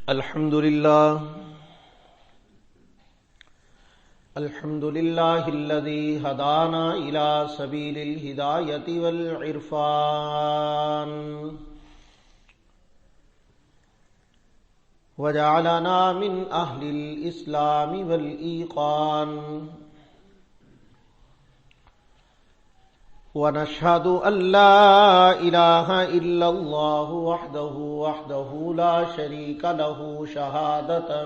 الحمد لله الذي هدانا إلى سبيل الهداية والعرفان وجعلنا من أهل الإسلام والإيقان ونشهد أن لا إله إلا الله وحده لا شريك له شهادة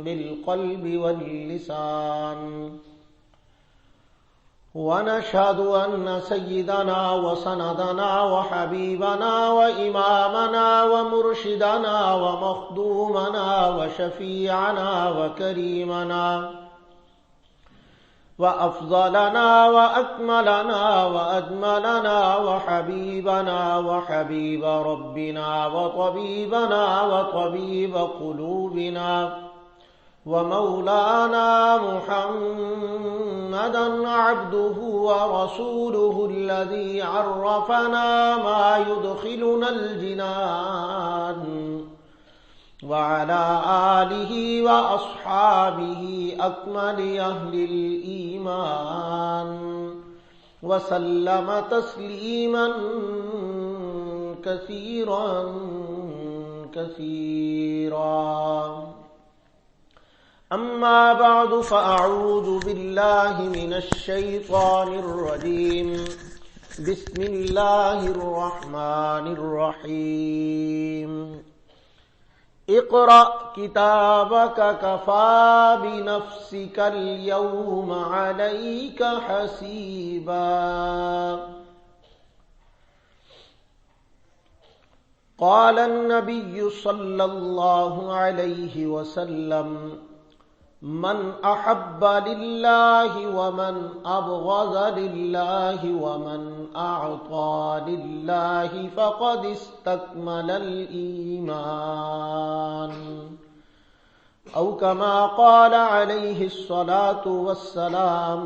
بالقلب واللسان ونشهد أن سيدنا وسندنا وحبيبنا وإمامنا ومرشدنا ومخدومنا وشفيعنا وكريمنا وأفضلنا وأكملنا وأجملنا وحبيبنا وحبيب ربنا وطبيبنا وطبيب قلوبنا ومولانا محمدا عبده ورسوله الذي عرفنا ما يدخلنا الجنان وعلى آله وأصحابه أكمل أهل الإيمان وسلم تسليما كثيرا كثيرا. أما بعد فأعوذ بالله من الشيطان الرجيم. بسم الله الرحمن الرحيم. اقرأ كتابك كفى بنفسك اليوم عليك حسيبا. قال النبي صلى الله عليه وسلم: من أحب لله ومن أبغض لله ومن أعطى لله فقد استكمل الإيمان، أو كما قال عليه الصلاة والسلام.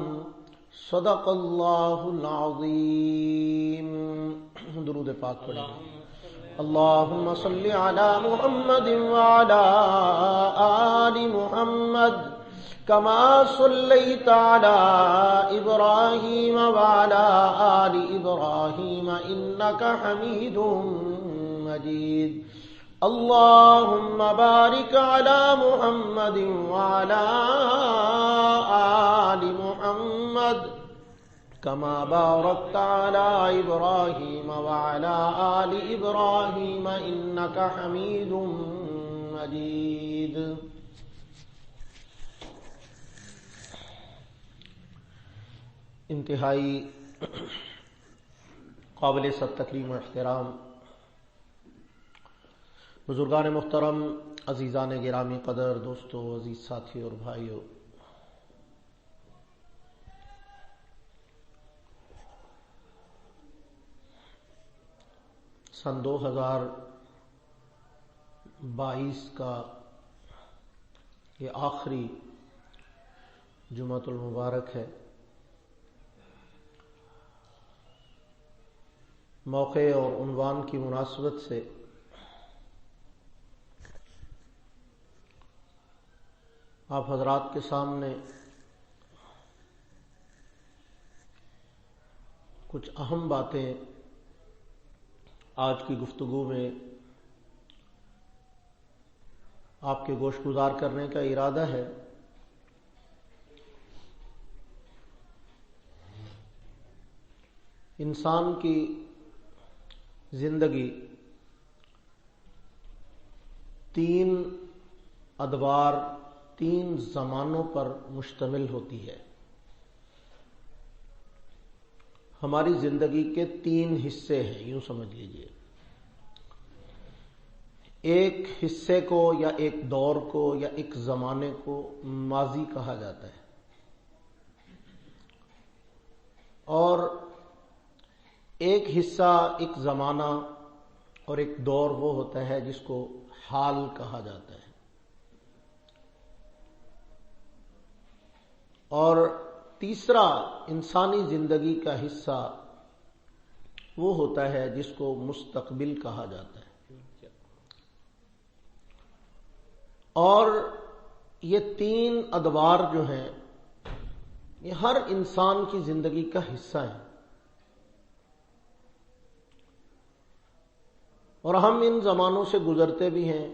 صدق الله العظيم. درود پاک پڑھیں. اللهم صل على محمد وعلى آل محمد كما صليت على إبراهيم وعلى آل إبراهيم إنك حميد مجيد. اللهم بارك على محمد وعلى آل محمد كما باركت على إبراهيم وعلى آل إبراهيم إنك حميد مجيد. انتہائی قابل صد تکریم و احترام بزرگان محترم، عزیزان گرامی قدر، دوستو، عزیز ساتھی اور بھائیو، سن 2022 کا یہ آخری جمعۃ المبارک ہے. موقع اور عنوان کی مناسبت سے آپ حضرات کے سامنے کچھ اہم باتیں آج کی گفتگو میں آپ کے گوش گزار کرنے کا ارادہ ہے. انسان کی زندگی 3 ادوار، 3 زمانوں پر مشتمل ہوتی ہے. ہماری زندگی کے 3 حصے ہیں، یوں سمجھ لیجئے. ایک حصے کو یا ایک دور کو یا ایک زمانے کو ماضی کہا جاتا ہے، اور ایک حصہ، ایک زمانہ اور ایک دور وہ ہوتا ہے جس کو حال کہا جاتا ہے. اور تیسرا انسانی زندگی کا حصہ وہ ہوتا ہے جس کو مستقبل کہا جاتا ہے. اور یہ 3 ادوار جو ہیں یہ ہر انسان کی زندگی کا حصہ ہیں، اور ہم ان زمانوں سے گزرتے بھی ہیں،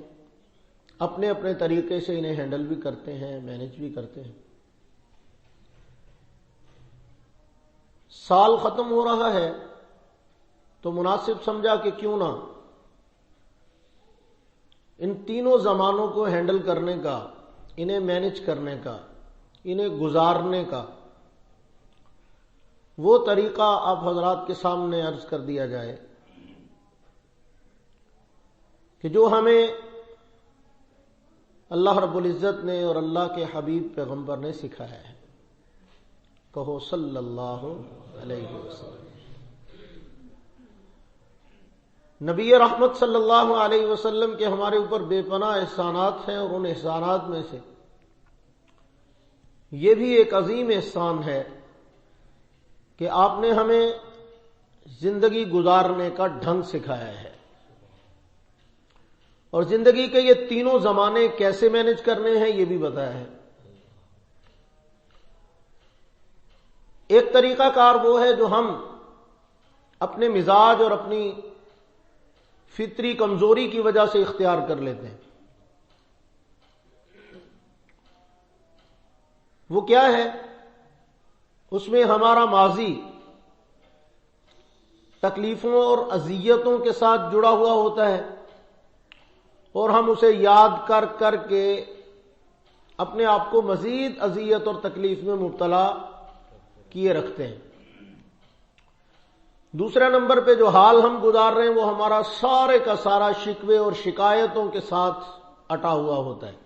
اپنے اپنے طریقے سے انہیں ہینڈل بھی کرتے ہیں، مینج بھی کرتے ہیں۔ سال ختم ہو رہا ہے تو مناسب سمجھا کہ کیوں نہ ان تینوں زمانوں کو ہینڈل کرنے کا، انہیں مینج کرنے کا، انہیں گزارنے کا وہ طریقہ آپ حضرات کے سامنے عرض کر دیا جائے کہ جو ہمیں اللہ رب العزت نے اور اللہ کے حبیب پیغمبر نے سکھایا ہے۔ کہو صلی اللہ علیہ وسلم۔ نبی رحمت صلی اللہ علیہ وسلم کے ہمارے اوپر بے پناہ احسانات ہیں، اور ان احسانات میں سے یہ بھی ایک عظیم احسان ہے کہ آپ نے ہمیں زندگی گزارنے کا ڈھنگ سکھایا ہے، اور زندگی کے یہ تینوں زمانے کیسے مینج کرنے ہیں یہ بھی بتایا ہے۔ ایک طریقہ کار وہ ہے جو ہم اپنے مزاج اور اپنی فطری کمزوری کی وجہ سے اختیار کر لیتے ہیں۔ وہ کیا ہے؟ اس میں ہمارا ماضی تکلیفوں اور اذیتوں کے ساتھ جڑا ہوا ہوتا ہے، اور ہم اسے یاد کر کر کے اپنے آپ کو مزید اذیت اور تکلیف میں مبتلا کیے رکھتے ہیں۔ دوسرے نمبر پہ جو حال ہم گزار رہے ہیں وہ ہمارا سارے کا سارا شکوے اور شکایتوں کے ساتھ اٹا ہوا ہوتا ہے۔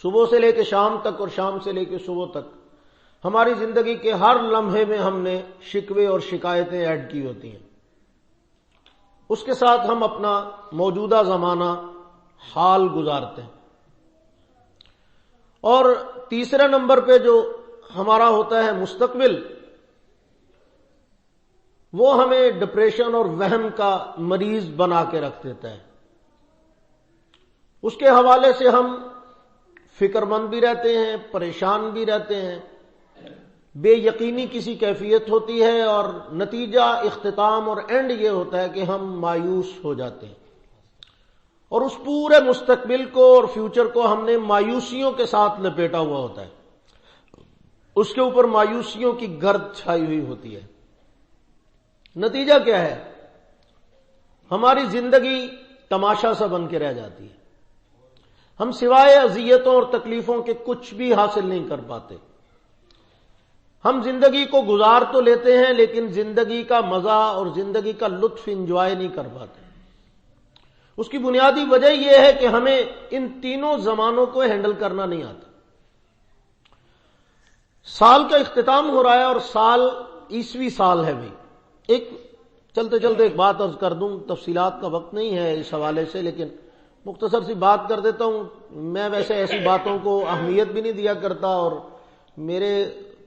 صبح سے لے کے شام تک اور شام سے لے کے صبح تک ہماری زندگی کے ہر لمحے میں ہم نے شکوے اور شکایتیں ایڈ کی ہوتی ہیں۔ اس کے ساتھ ہم اپنا موجودہ زمانہ حال گزارتے ہیں۔ اور تیسرے نمبر پہ جو ہمارا ہوتا ہے مستقبل، وہ ہمیں ڈپریشن اور وہم کا مریض بنا کے رکھ دیتا ہے۔ اس کے حوالے سے ہم فکر مند بھی رہتے ہیں، پریشان بھی رہتے ہیں، بے یقینی کسی کیفیت ہوتی ہے، اور نتیجہ اختتام اور اینڈ یہ ہوتا ہے کہ ہم مایوس ہو جاتے ہیں، اور اس پورے مستقبل کو اور فیوچر کو ہم نے مایوسیوں کے ساتھ لپیٹا ہوا ہوتا ہے، اس کے اوپر مایوسیوں کی گرد چھائی ہوئی ہوتی ہے۔ نتیجہ کیا ہے؟ ہماری زندگی تماشا سا بن کے رہ جاتی ہے، ہم سوائے اذیتوں اور تکلیفوں کے کچھ بھی حاصل نہیں کر پاتے۔ ہم زندگی کو گزار تو لیتے ہیں لیکن زندگی کا مزہ اور زندگی کا لطف انجوائے نہیں کر پاتے۔ اس کی بنیادی وجہ یہ ہے کہ ہمیں ان تینوں زمانوں کو ہینڈل کرنا نہیں آتا۔ سال کا اختتام ہو رہا ہے، اور سال عیسوی سال ہے بھائی۔ ایک چلتے چلتے ایک بات عرض کر دوں، تفصیلات کا وقت نہیں ہے اس حوالے سے، لیکن مختصر سی بات کر دیتا ہوں۔ میں ویسے ایسی باتوں کو اہمیت بھی نہیں دیا کرتا، اور میرے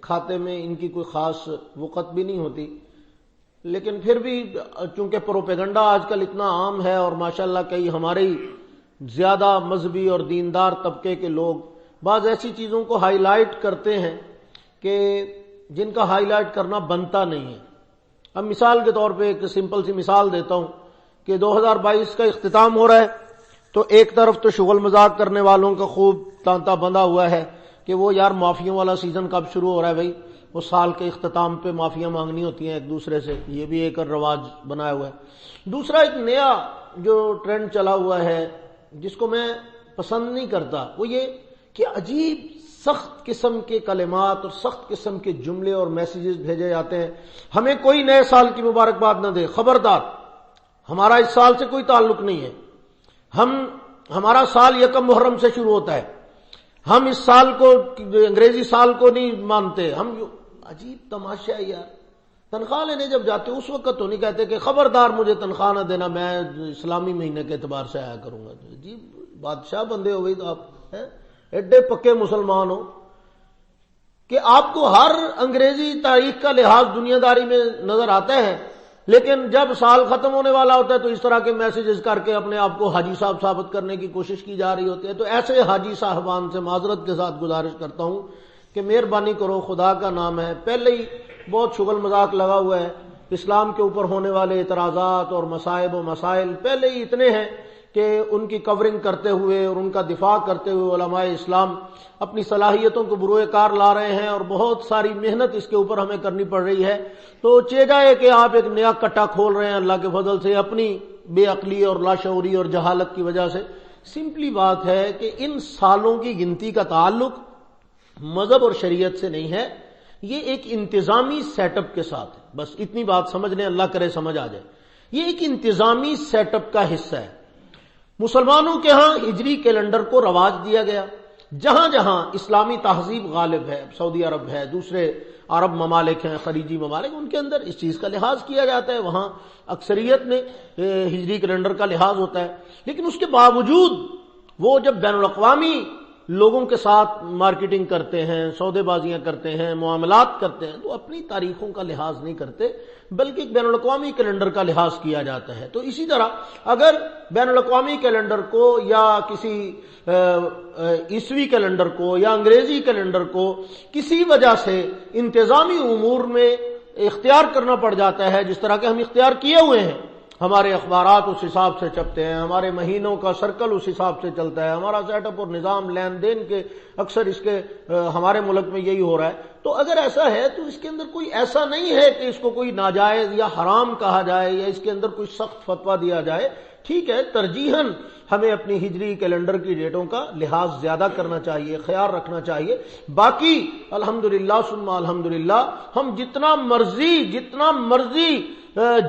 کھاتے میں ان کی کوئی خاص وقت بھی نہیں ہوتی، لیکن پھر بھی چونکہ پروپیگنڈا آج کل اتنا عام ہے، اور ماشاءاللہ کئی ہمارے زیادہ مذہبی اور دیندار طبقے کے لوگ بعض ایسی چیزوں کو ہائی لائٹ کرتے ہیں کہ جن کا ہائی لائٹ کرنا بنتا نہیں ہے۔ اب مثال کے طور پہ ایک سمپل سی مثال دیتا ہوں کہ 2022 کا اختتام ہو رہا ہے، تو ایک طرف تو شغل مذاق کرنے والوں کا خوب تانتا بندھا ہوا ہے کہ وہ یار معافیوں والا سیزن کب شروع ہو رہا ہے بھائی، وہ سال کے اختتام پہ معافیاں مانگنی ہوتی ہیں ایک دوسرے سے، یہ بھی ایک رواج بنایا ہوا ہے۔ دوسرا ایک نیا جو ٹرینڈ چلا ہوا ہے جس کو میں پسند نہیں کرتا، وہ یہ کہ عجیب سخت قسم کے کلمات اور سخت قسم کے جملے اور میسیجز بھیجے جاتے ہیں۔ ہمیں کوئی نئے سال کی مبارکباد نہ دے، خبردار، ہمارا اس سال سے کوئی تعلق نہیں ہے۔ ہمارا سال 1 محرم سے شروع ہوتا ہے، ہم اس سال کو انگریزی سال کو نہیں مانتے۔ ہم عجیب تماشا ہے یار۔ تنخواہ لینے جب جاتے اس وقت تو نہیں کہتے کہ خبردار مجھے تنخواہ نہ دینا، میں اسلامی مہینے کے اعتبار سے آیا کروں گا۔ عجیب بادشاہ بندے ہو گئی تو آپ ایڈے پکے مسلمان ہو کہ آپ کو ہر انگریزی تاریخ کا لحاظ دنیا داری میں نظر آتا ہے، لیکن جب سال ختم ہونے والا ہوتا ہے تو اس طرح کے میسیجز کر کے اپنے آپ کو حاجی صاحب ثابت کرنے کی کوشش کی جا رہی ہوتی ہے. تو ایسے حاجی صاحبان سے معذرت کے ساتھ گزارش کرتا ہوں کہ مہربانی کرو، خدا کا نام ہے، پہلے ہی بہت شغل مذاق لگا ہوا ہے. اسلام کے اوپر ہونے والے اعتراضات اور مصائب و مسائل پہلے ہی اتنے ہیں کہ ان کی کورنگ کرتے ہوئے اور ان کا دفاع کرتے ہوئے علماء اسلام اپنی صلاحیتوں کو بروئے کار لا رہے ہیں اور بہت ساری محنت اس کے اوپر ہمیں کرنی پڑ رہی ہے. تو چیزا ہے کہ آپ ایک نیا کٹا کھول رہے ہیں اللہ کے فضل سے اپنی بے عقلی اور لاشعوری اور جہالت کی وجہ سے. سمپلی بات ہے کہ ان سالوں کی گنتی کا تعلق مذہب اور شریعت سے نہیں ہے، یہ ایک انتظامی سیٹ اپ کے ساتھ ہے. بس اتنی بات سمجھ لیں، اللہ کرے سمجھ آ جائے. یہ ایک انتظامی سیٹ اپ کا حصہ ہے. مسلمانوں کے ہاں ہجری کیلنڈر کو رواج دیا گیا. جہاں جہاں اسلامی تہذیب غالب ہے، سعودی عرب ہے، دوسرے عرب ممالک ہیں، خلیجی ممالک، ان کے اندر اس چیز کا لحاظ کیا جاتا ہے. وہاں اکثریت میں ہجری کیلنڈر کا لحاظ ہوتا ہے. لیکن اس کے باوجود وہ جب بین الاقوامی لوگوں کے ساتھ مارکیٹنگ کرتے ہیں، سودے بازیاں کرتے ہیں، معاملات کرتے ہیں، تو اپنی تاریخوں کا لحاظ نہیں کرتے بلکہ بین الاقوامی کیلنڈر کا لحاظ کیا جاتا ہے. تو اسی طرح اگر بین الاقوامی کیلنڈر کو یا کسی عیسوی کیلنڈر کو یا انگریزی کیلنڈر کو کسی وجہ سے انتظامی امور میں اختیار کرنا پڑ جاتا ہے، جس طرح کے ہم اختیار کیے ہوئے ہیں، ہمارے اخبارات اس حساب سے چھپتے ہیں، ہمارے مہینوں کا سرکل اس حساب سے چلتا ہے، ہمارا سیٹ اپ اور نظام لین دین کے اکثر اس کے ہمارے ملک میں یہی ہو رہا ہے. تو اگر ایسا ہے تو اس کے اندر کوئی ایسا نہیں ہے کہ اس کو کوئی ناجائز یا حرام کہا جائے یا اس کے اندر کوئی سخت فتویٰ دیا جائے. ٹھیک ہے، ترجیحاً ہمیں اپنی ہجری کیلنڈر کی ڈیٹوں کا لحاظ زیادہ کرنا چاہیے، خیال رکھنا چاہیے. باقی الحمدللہ ثم الحمدللہ ہم جتنا مرضی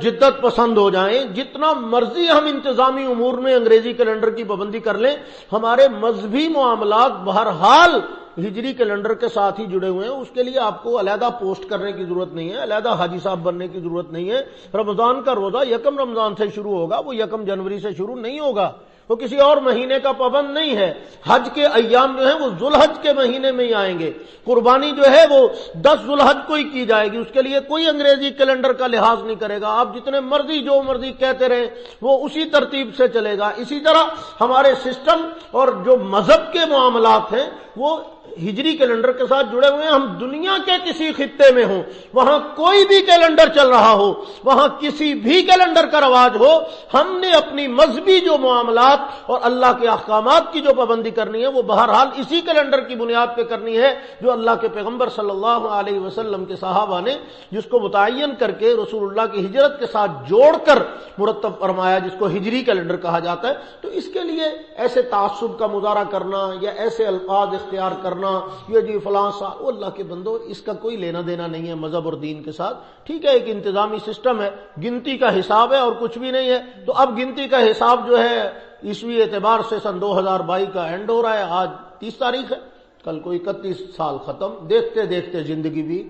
جدت پسند ہو جائیں، جتنا مرضی ہم انتظامی امور میں انگریزی کیلنڈر کی پابندی کر لیں، ہمارے مذہبی معاملات بہرحال ہجری کیلنڈر کے ساتھ ہی جڑے ہوئے ہیں. اس کے لیے آپ کو علیحدہ پوسٹ کرنے کی ضرورت نہیں ہے، علیحدہ حاجی صاحب بننے کی ضرورت نہیں ہے. رمضان کا روزہ 1 رمضان سے شروع ہوگا، وہ 1 جنوری سے شروع نہیں ہوگا، وہ کسی اور مہینے کا پابند نہیں ہے. حج کے ایام جو ہیں وہ ذوالحج کے مہینے میں ہی آئیں گے. قربانی جو ہے وہ 10 ذوالحج کو ہی کی جائے گی. اس کے لیے کوئی انگریزی کیلنڈر کا لحاظ نہیں کرے گا. آپ جتنے مرضی جو مرضی کہتے رہیں، وہ اسی ترتیب سے چلے گا. اسی طرح ہمارے سسٹم اور جو مذہب کے معاملات ہیں وہ ہجری کیلنڈر کے ساتھ جڑے ہوئے ہیں. ہم دنیا کے کسی خطے میں ہوں، وہاں کوئی بھی کیلنڈر چل رہا ہو، وہاں کسی بھی کیلنڈر کا رواج ہو، ہم نے اپنی مذہبی جو معاملات اور اللہ کے احکامات کی جو پابندی کرنی ہے وہ بہرحال اسی کیلنڈر کی بنیاد پہ کرنی ہے جو اللہ کے پیغمبر صلی اللہ علیہ وسلم کے صحابہ نے جس کو متعین کر کے رسول اللہ کی ہجرت کے ساتھ جوڑ کر مرتب فرمایا، جس کو ہجری کیلنڈر کہا جاتا ہے. تو اس کے لیے ایسے تعصب کا مظاہرہ کرنا یا ایسے الفاظ اختیار کرنا یہ جی فلاں سال، وہ اللہ کے بندو اس کا کوئی لینا دینا نہیں ہے مذہب اور دین کے ساتھ. ٹھیک ہے، ایک انتظامی سسٹم ہے، گنتی کا حساب ہے اور کچھ بھی نہیں ہے. تو اب گنتی کا حساب جو ہے عیسوی اعتبار سے سن 2022 کا اینڈ ہو رہا ہے. آج 30 تاریخ ہے، کل کو 31 سال ختم. دیکھتے دیکھتے زندگی بھی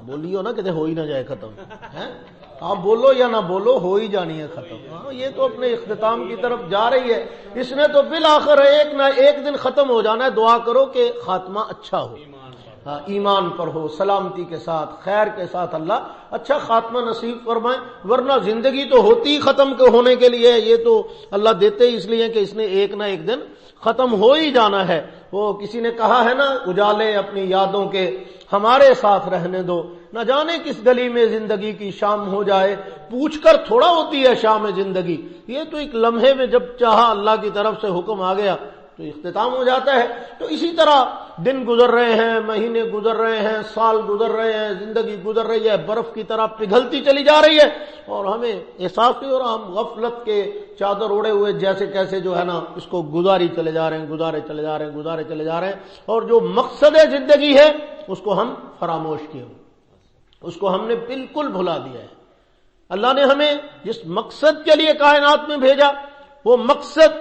بولیو نا کہتے ہو ہی نہ جائے ختم. آپ بولو یا نہ بولو ہو ہی جانی ہے ختم. یہ تو اپنے اختتام کی طرف جا رہی ہے. اس نے تو بالآخر ایک نہ ایک دن ختم ہو جانا ہے. دعا کرو کہ خاتمہ اچھا ہو، ایمان پر ہو، سلامتی کے ساتھ، خیر کے ساتھ اللہ اچھا خاتمہ نصیب فرمائے. ورنہ زندگی تو ہوتی ہی ختم ہونے کے لیے، یہ تو اللہ دیتے ہی اس لیے کہ اس نے ایک نہ ایک دن ختم ہو ہی جانا ہے. وہ کسی نے کہا ہے نا، اجالے اپنی یادوں کے ہمارے ساتھ رہنے دو، نہ جانے کس گلی میں زندگی کی شام ہو جائے، پوچھ کر تھوڑا ہوتی ہے شام زندگی. یہ تو ایک لمحے میں جب چاہا اللہ کی طرف سے حکم آ گیا تو اختتام ہو جاتا ہے. تو اسی طرح دن گزر رہے ہیں، مہینے گزر رہے ہیں، سال گزر رہے ہیں، زندگی گزر رہی ہے، برف کی طرح پگھلتی چلی جا رہی ہے اور ہمیں احساس نہیں ہو رہا. ہم غفلت کے چادر اوڑے ہوئے جیسے کیسے جو ہے نا اس کو گزاری چلے جا رہے ہیں، گزارے چلے جا رہے ہیں اور جو مقصد زندگی ہے اس کو ہم فراموش کیے، اس کو ہم نے بالکل بھلا دیا ہے. اللہ نے ہمیں جس مقصد کے لیے کائنات میں بھیجا وہ مقصد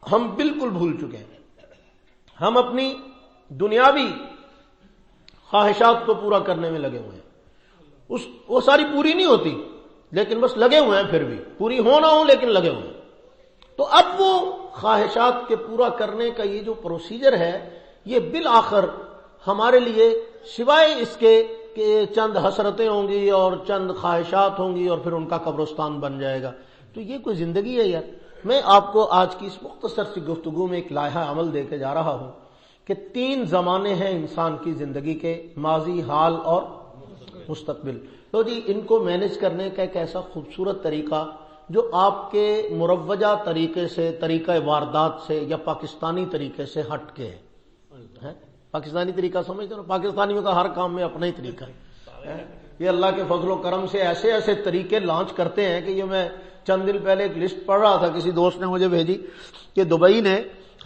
ہم بالکل بھول چکے ہیں. ہم اپنی دنیاوی خواہشات کو پورا کرنے میں لگے ہوئے ہیں. وہ ساری پوری نہیں ہوتی لیکن بس لگے ہوئے ہیں، پھر بھی پوری ہو نہ ہو لیکن لگے ہوئے ہیں. تو اب وہ خواہشات کے پورا کرنے کا یہ جو پروسیجر ہے یہ بالآخر ہمارے لیے سوائے اس کے کہ چند حسرتیں ہوں گی اور چند خواہشات ہوں گی اور پھر ان کا قبرستان بن جائے گا. تو یہ کوئی زندگی ہے یار؟ میں آپ کو آج کی اس مختصر سی گفتگو میں ایک لائحہ عمل دے کے جا رہا ہوں کہ 3 زمانے ہیں انسان کی زندگی کے، ماضی، حال اور مستقبل. تو جی ان کو مینج کرنے کا ایک ایسا خوبصورت طریقہ جو آپ کے مروجہ طریقے سے، طریقہ واردات سے یا پاکستانی طریقے سے ہٹ کے ہے. پاکستانی طریقہ سمجھتے ہو؟ پاکستانیوں کا ہر کام میں اپنا ہی طریقہ ہے. یہ اللہ کے فضل و کرم سے ایسے ایسے طریقے لانچ کرتے ہیں کہ یہ میں چند دن پہلے ایک لسٹ پڑھ رہا تھا، کسی دوست نے مجھے بھیجی کہ دبئی نے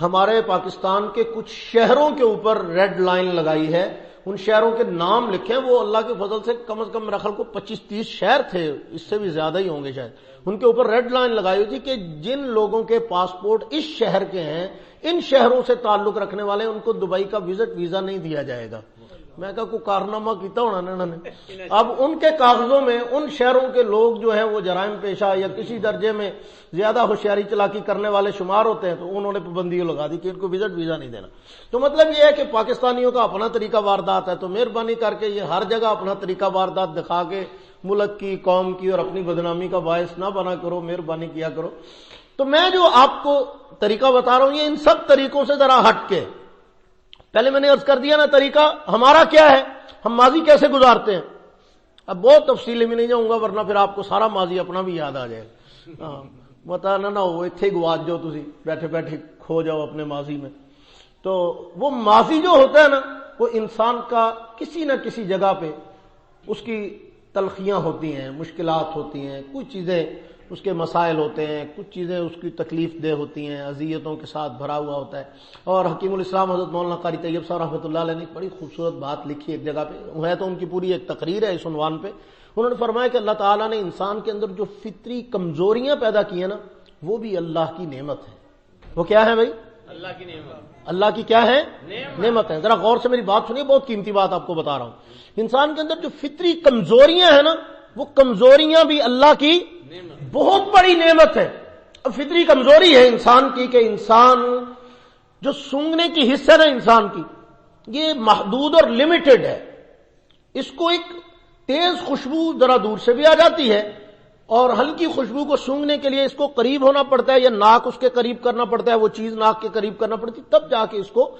ہمارے پاکستان کے کچھ شہروں کے اوپر ریڈ لائن لگائی ہے. ان شہروں کے نام لکھے، وہ اللہ کے فضل سے کم از کم میرا خیال کو 25-30 شہر تھے، اس سے بھی زیادہ ہی ہوں گے شاید. ان کے اوپر ریڈ لائن لگائی ہوئی تھی کہ جن لوگوں کے پاسپورٹ اس شہر کے ہیں، ان شہروں سے تعلق رکھنے والے، ان کو دبئی کا ویزا نہیں دیا جائے گا. میں کہا کوئی کارنامہ کیتا ہونا نا انہوں نے. اب ان کے کاغذوں میں ان شہروں کے لوگ جو ہیں وہ جرائم پیشہ یا کسی درجے میں زیادہ ہوشیاری چلاکی کرنے والے شمار ہوتے ہیں، تو انہوں نے پابندی لگا دی کہ ان کو ویزا نہیں دینا. تو مطلب یہ ہے کہ پاکستانیوں کا اپنا طریقہ واردات ہے. تو مہربانی کر کے یہ ہر جگہ اپنا طریقہ واردات دکھا کے ملک کی، قوم کی اور اپنی بدنامی کا باعث نہ بنا کرو، مہربانی کیا کرو. تو میں جو آپ کو طریقہ بتا رہا ہوں یہ ان سب طریقوں سے ذرا ہٹ کے، پہلے میں نے عرض کر دیا نا طریقہ ہمارا کیا ہے، ہم ماضی کیسے گزارتے ہیں. اب بہت تفصیلی میں نہیں جاؤں گا ورنہ پھر آپ کو سارا ماضی اپنا بھی یاد آ جائے گا. بتا نہ ہو اتنے ہی گواچ جاؤ، تسی بیٹھے بیٹھے کھو جاؤ اپنے ماضی میں. تو وہ ماضی جو ہوتا ہے نا، وہ انسان کا کسی نہ کسی جگہ پہ اس کی تلخیاں ہوتی ہیں، مشکلات ہوتی ہیں، کچھ چیزیں اس کے مسائل ہوتے ہیں، کچھ چیزیں اس کی تکلیف دہ ہوتی ہیں، اذیتوں کے ساتھ بھرا ہوا ہوتا ہے. اور حکیم الاسلام حضرت مولانا قاری طیب صاحب رحمۃ اللہ علیہ نے ایک بڑی خوبصورت بات لکھی ایک جگہ پہ، ہے تو ان کی پوری ایک تقریر ہے اس عنوان پہ. انہوں نے فرمایا کہ اللہ تعالیٰ نے انسان کے اندر جو فطری کمزوریاں پیدا کی ہیں نا، وہ بھی اللہ کی نعمت ہے. وہ کیا ہے بھائی؟ اللہ کی نعمت. اللہ کی کیا ہے؟ نعمت ہے. ذرا غور سے میری بات سنیے، بہت قیمتی بات آپ کو بتا رہا ہوں. انسان کے اندر جو فطری کمزوریاں ہیں نا، وہ کمزوریاں بھی اللہ کی بہت بڑی نعمت ہے. اب فطری کمزوری ہے انسان کی کہ انسان جو سونگنے کی حصہ ہے نا انسان کی، یہ محدود اور لمیٹڈ ہے. اس کو ایک تیز خوشبو ذرا دور سے بھی آ جاتی ہے، اور ہلکی خوشبو کو سونگنے کے لیے اس کو قریب ہونا پڑتا ہے یا ناک اس کے قریب کرنا پڑتا ہے، وہ چیز ناک کے قریب کرنا پڑتی تب جا کے اس کو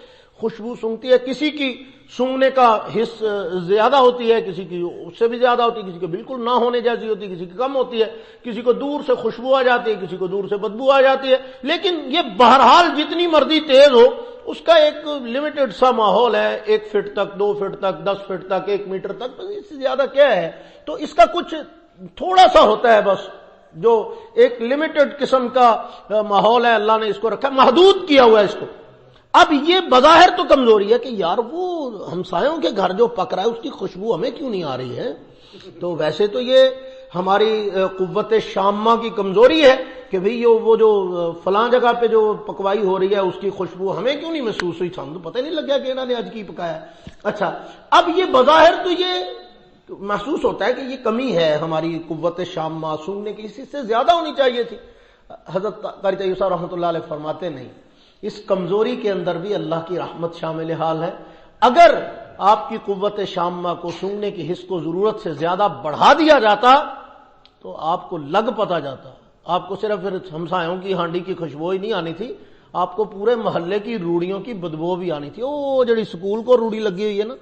خوشبو سونگتی ہے. کسی کی سونگنے کا حص زیادہ ہوتی ہے، کسی کی اس سے بھی زیادہ ہوتی ہے، کسی کو بالکل نہ ہونے جیسی ہوتی ہے، کسی کی کم ہوتی ہے، کسی کو دور سے خوشبو آ جاتی ہے، کسی کو دور سے بدبو آ جاتی ہے. لیکن یہ بہرحال جتنی مرضی تیز ہو، اس کا ایک لمیٹڈ سا ماحول ہے، 1 فٹ تک، 2 فٹ تک، 10 فٹ تک، 1 میٹر تک، بس اس سے زیادہ کیا ہے. تو اس کا کچھ تھوڑا سا ہوتا ہے، بس جو ایک لمیٹڈ قسم کا ماحول ہے، اللہ نے اس کو رکھا، محدود کیا ہوا ہے اس کو. اب یہ بظاہر تو کمزوری ہے کہ یار وہ ہمسایوں کے گھر جو پک رہا ہے اس کی خوشبو ہمیں کیوں نہیں آ رہی ہے. تو ویسے تو یہ ہماری قوت شامہ کی کمزوری ہے کہ بھئی وہ جو فلاں جگہ پہ جو پکوائی ہو رہی ہے اس کی خوشبو ہمیں کیوں نہیں محسوس ہوئی، ہم تو پتہ نہیں لگ گیا کہ انہوں نے آج کی پکایا ہے. اچھا، اب یہ بظاہر تو یہ محسوس ہوتا ہے کہ یہ کمی ہے ہماری قوت شامہ، سونگنے کی اس سے زیادہ ہونی چاہیے تھی. حضرت قاری طیب صاحب رحمۃ اللہ علیہ فرماتے نہیں، اس کمزوری کے اندر بھی اللہ کی رحمت شامل حال ہے. اگر آپ کی قوت شامہ کو، سونگنے کی حس کو ضرورت سے زیادہ بڑھا دیا جاتا تو آپ کو لگ پتا جاتا. آپ کو صرف پھر ہمسایوں کی ہانڈی کی خوشبو ہی نہیں آنی تھی، آپ کو پورے محلے کی روڑیوں کی بدبو بھی آنی تھی. وہ جڑی سکول کو روڑی لگی ہوئی ہے نا،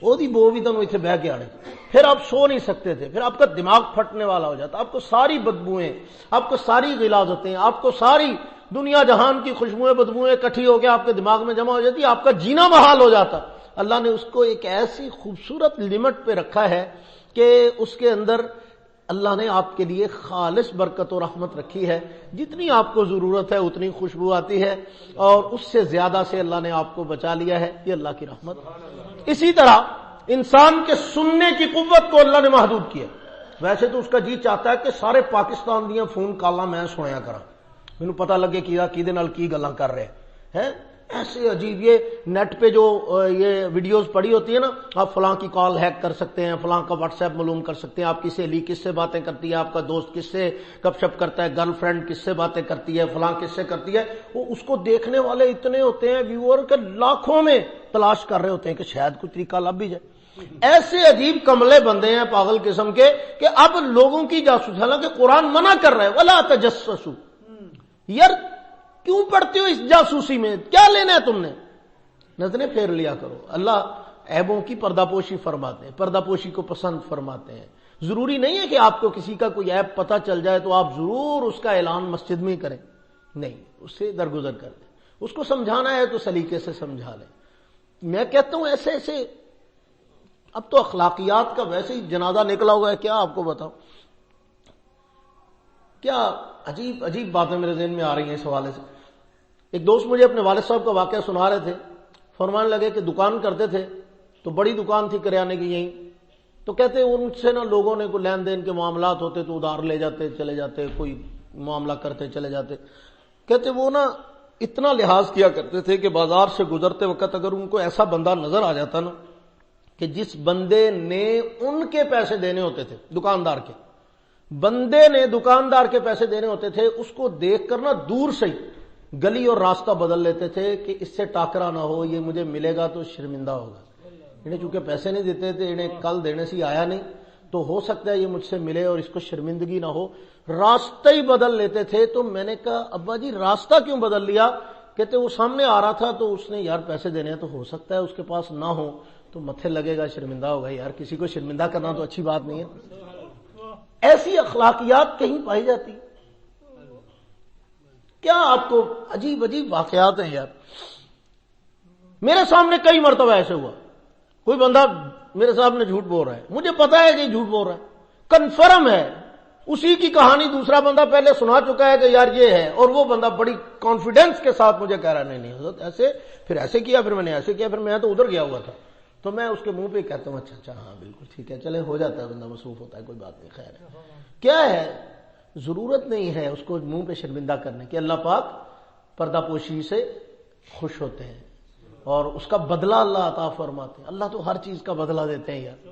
وہ دی بو بھی تمہیں اتنے بہ کے آنی تھی. پھر آپ سو نہیں سکتے تھے، پھر آپ کا دماغ پھٹنے والا ہو جاتا. آپ کو ساری بدبوئیں، آپ کو ساری غلاظتیں، آپ کو ساری دنیا جہان کی خوشبوئیں بدبوئیں اکٹھی ہو کے آپ کے دماغ میں جمع ہو جاتی، آپ کا جینا محال ہو جاتا. اللہ نے اس کو ایک ایسی خوبصورت لمٹ پہ رکھا ہے کہ اس کے اندر اللہ نے آپ کے لیے خالص برکت و رحمت رکھی ہے. جتنی آپ کو ضرورت ہے اتنی خوشبو آتی ہے، اور اس سے زیادہ سے اللہ نے آپ کو بچا لیا ہے. یہ اللہ کی رحمت. اسی طرح انسان کے سننے کی قوت کو اللہ نے محدود کیا. ویسے تو اس کا جی چاہتا ہے کہ سارے پاکستان دیاں فون کالاں میں سنیا کرا، مینوں پتہ لگے کیدے نال کی گلاں کر رہے ہیں. ایسے عجیب یہ نیٹ پہ جو یہ ویڈیوز پڑی ہوتی ہے نا، آپ فلاں کی کال ہیک کر سکتے ہیں، فلاں کا واٹس ایپ معلوم کر سکتے ہیں، آپ کی سہیلی کس سے باتیں کرتی ہے، آپ کا دوست کس سے گپ شپ کرتا ہے، گرل فرینڈ کس سے باتیں کرتی ہے، فلاں کس سے کرتی ہے. وہ اس کو دیکھنے والے اتنے ہوتے ہیں ویور کے لاکھوں میں تلاش کر رہے ہوتے ہیں کہ شاید کوئی طریقہ لب بھی جائے. ایسے عجیب کملے بندے ہیں پاگل قسم کے کہ اب لوگوں کی جاسوسی، حالانکہ قرآن منع کر رہا ہے ولا تجسسوا، یار کیوں پڑھتے ہو اس جاسوسی میں؟ کیا لینا ہے تم نے؟ نظریں پھیر لیا کرو۔ اللہ عیبوں کی پردہ پوشی فرماتے ہیں، پردہ پوشی کو پسند فرماتے ہیں۔ ضروری نہیں ہے کہ آپ کو کسی کا کوئی عیب پتہ چل جائے تو آپ ضرور اس کا اعلان مسجد میں کریں، نہیں، اس سے درگزر کر دیں۔ اس کو سمجھانا ہے تو سلیقے سے سمجھا لیں۔ میں کہتا ہوں ایسے ایسے، اب تو اخلاقیات کا ویسے ہی جنازہ نکلا ہوا ہے، کیا آپ کو بتاؤں، کیا عجیب عجیب باتیں میرے ذہن میں آ رہی ہیں اس حوالے سے۔ ایک دوست مجھے اپنے والد صاحب کا واقعہ سنا رہے تھے، فرمانے لگے کہ دکان کرتے تھے تو بڑی دکان تھی کریانے کی یہیں، تو کہتے ان سے نا لوگوں نے کوئی لین دین کے معاملات ہوتے تو ادھار لے جاتے چلے جاتے، کوئی معاملہ کرتے چلے جاتے۔ کہتے وہ نا اتنا لحاظ کیا کرتے تھے کہ بازار سے گزرتے وقت اگر ان کو ایسا بندہ نظر آ جاتا نا کہ جس بندے نے ان کے پیسے دینے ہوتے تھے، دکاندار کے بندے نے دکاندار کے پیسے دینے ہوتے تھے، اس کو دیکھ کر نا دور سے گلی اور راستہ بدل لیتے تھے کہ اس سے ٹاکرا نہ ہو، یہ مجھے ملے گا تو شرمندہ ہوگا۔ انہیں چونکہ پیسے نہیں دیتے تھے، انہیں کل دینے سے آیا نہیں تو ہو سکتا ہے یہ مجھ سے ملے اور اس کو شرمندگی نہ ہو، راستہ ہی بدل لیتے تھے۔ تو میں نے کہا ابا جی راستہ کیوں بدل لیا؟ کہتے وہ سامنے آ رہا تھا تو اس نے یار پیسے دینے ہیں تو ہو سکتا ہے اس کے پاس نہ ہو تو متھے لگے گا، شرمندہ ہوگا، یار کسی کو شرمندہ کرنا تو اچھی بات نہیں ہے۔ ایسی اخلاقیات کہیں پائی جاتی، کیا آپ کو عجیب عجیب واقعات ہیں یار۔ میرے سامنے کئی مرتبہ ایسے ہوا، کوئی بندہ میرے سامنے جھوٹ بول رہا ہے، مجھے پتا ہے کہ جھوٹ بول رہا ہے، کنفرم ہے، اسی کی کہانی دوسرا بندہ پہلے سنا چکا ہے کہ یار یہ ہے، اور وہ بندہ بڑی کانفیڈنس کے ساتھ مجھے کہہ رہا ہے نہیں حضرت ایسے، پھر ایسے کیا، پھر میں نے ایسے کیا، پھر میں تو ادھر گیا ہوا تھا، تو میں اس کے منہ پہ کہتا ہوں اچھا اچھا ہاں بالکل ٹھیک ہے، چلے ہو جاتا ہے، بندہ مصروف ہوتا ہے، کوئی بات نہیں، خیر ہے۔ کیا ہے، ضرورت نہیں ہے اس کو منہ پہ شرمندہ کرنے کی۔ اللہ پاک پردہ پوشی سے خوش ہوتے ہیں اور اس کا بدلہ اللہ عطا فرماتے ہیں۔ اللہ تو ہر چیز کا بدلہ دیتے ہیں یار،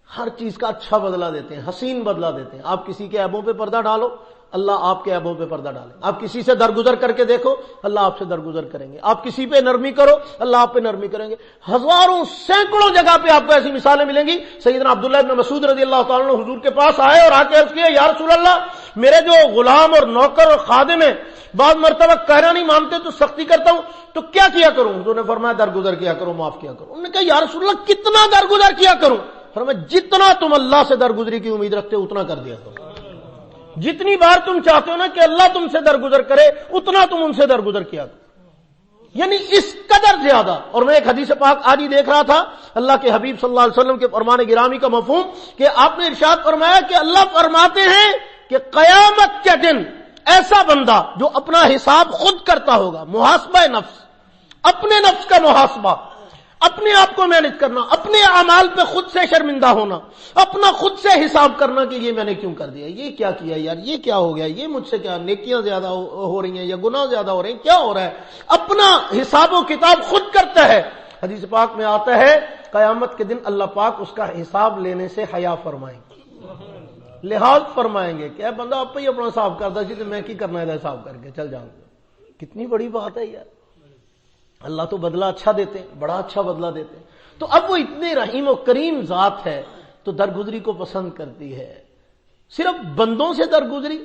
ہر چیز کا اچھا بدلہ دیتے ہیں، حسین بدلہ دیتے ہیں۔ آپ کسی کے عیبوں پہ پردہ ڈالو، اللہ آپ کے عیبوں پہ پردہ ڈالے۔ آپ کسی سے درگزر کر کے دیکھو، اللہ آپ سے درگزر کریں گے۔ آپ کسی پہ نرمی کرو، اللہ آپ پہ نرمی کریں گے۔ ہزاروں سینکڑوں جگہ پہ آپ کو ایسی مثالیں ملیں گی۔ سیدنا عبداللہ ابن مسعود رضی اللہ تعالیٰ عنہ حضور کے پاس آئے اور آ کے عرض کیا یا رسول اللہ، میرے جو غلام اور نوکر اور خادم ہیں بعض مرتبہ کہنا نہیں مانتے تو سختی کرتا ہوں، تو کیا کروں؟ حضور نے فرمایا درگزر کیا کرو، معاف کیا کرو۔ انہوں نے کہا یا رسول اللہ کتنا درگزر کیا کروں؟ فرمایا جتنا تم اللہ سے درگزری کی امید رکھتے ہو اتنا کر دیا کرو، جتنی بار تم چاہتے ہو نا کہ اللہ تم سے درگزر کرے اتنا تم ان سے درگزر کیا کرو، یعنی اس قدر زیادہ۔ اور میں ایک حدیث پاک آج ہی دیکھ رہا تھا، اللہ کے حبیب صلی اللہ علیہ وسلم کے فرمان گرامی کا مفہوم کہ آپ نے ارشاد فرمایا کہ اللہ فرماتے ہیں کہ قیامت کے دن ایسا بندہ جو اپنا حساب خود کرتا ہوگا، محاسبہ نفس، اپنے نفس کا محاسبہ، اپنے آپ کو مینج کرنا، اپنے اعمال پہ خود سے شرمندہ ہونا، اپنا خود سے حساب کرنا کہ یہ میں نے کیوں کر دیا، یہ کیا کیا یار، یہ کیا ہو گیا، یہ مجھ سے کیا نیکیاں زیادہ ہو رہی ہیں یا گناہ زیادہ ہو رہے ہیں، کیا ہو رہا ہے، اپنا حساب و کتاب خود کرتا ہے۔ حدیث پاک میں آتا ہے قیامت کے دن اللہ پاک اس کا حساب لینے سے حیا فرمائیں گے، لحاظ فرمائیں گے کہ اے بندہ آپ پہ ہی اپنا حساب کرتا جی، تو میں کی کرنا ہے حساب کر کے چل جاؤں گا۔ کتنی بڑی بات ہے یار، اللہ تو بدلہ اچھا دیتے ہیں، بڑا اچھا بدلہ دیتے ہیں۔ تو اب وہ اتنے رحیم و کریم ذات ہے تو درگزری کو پسند کرتی ہے۔ صرف بندوں سے درگزری،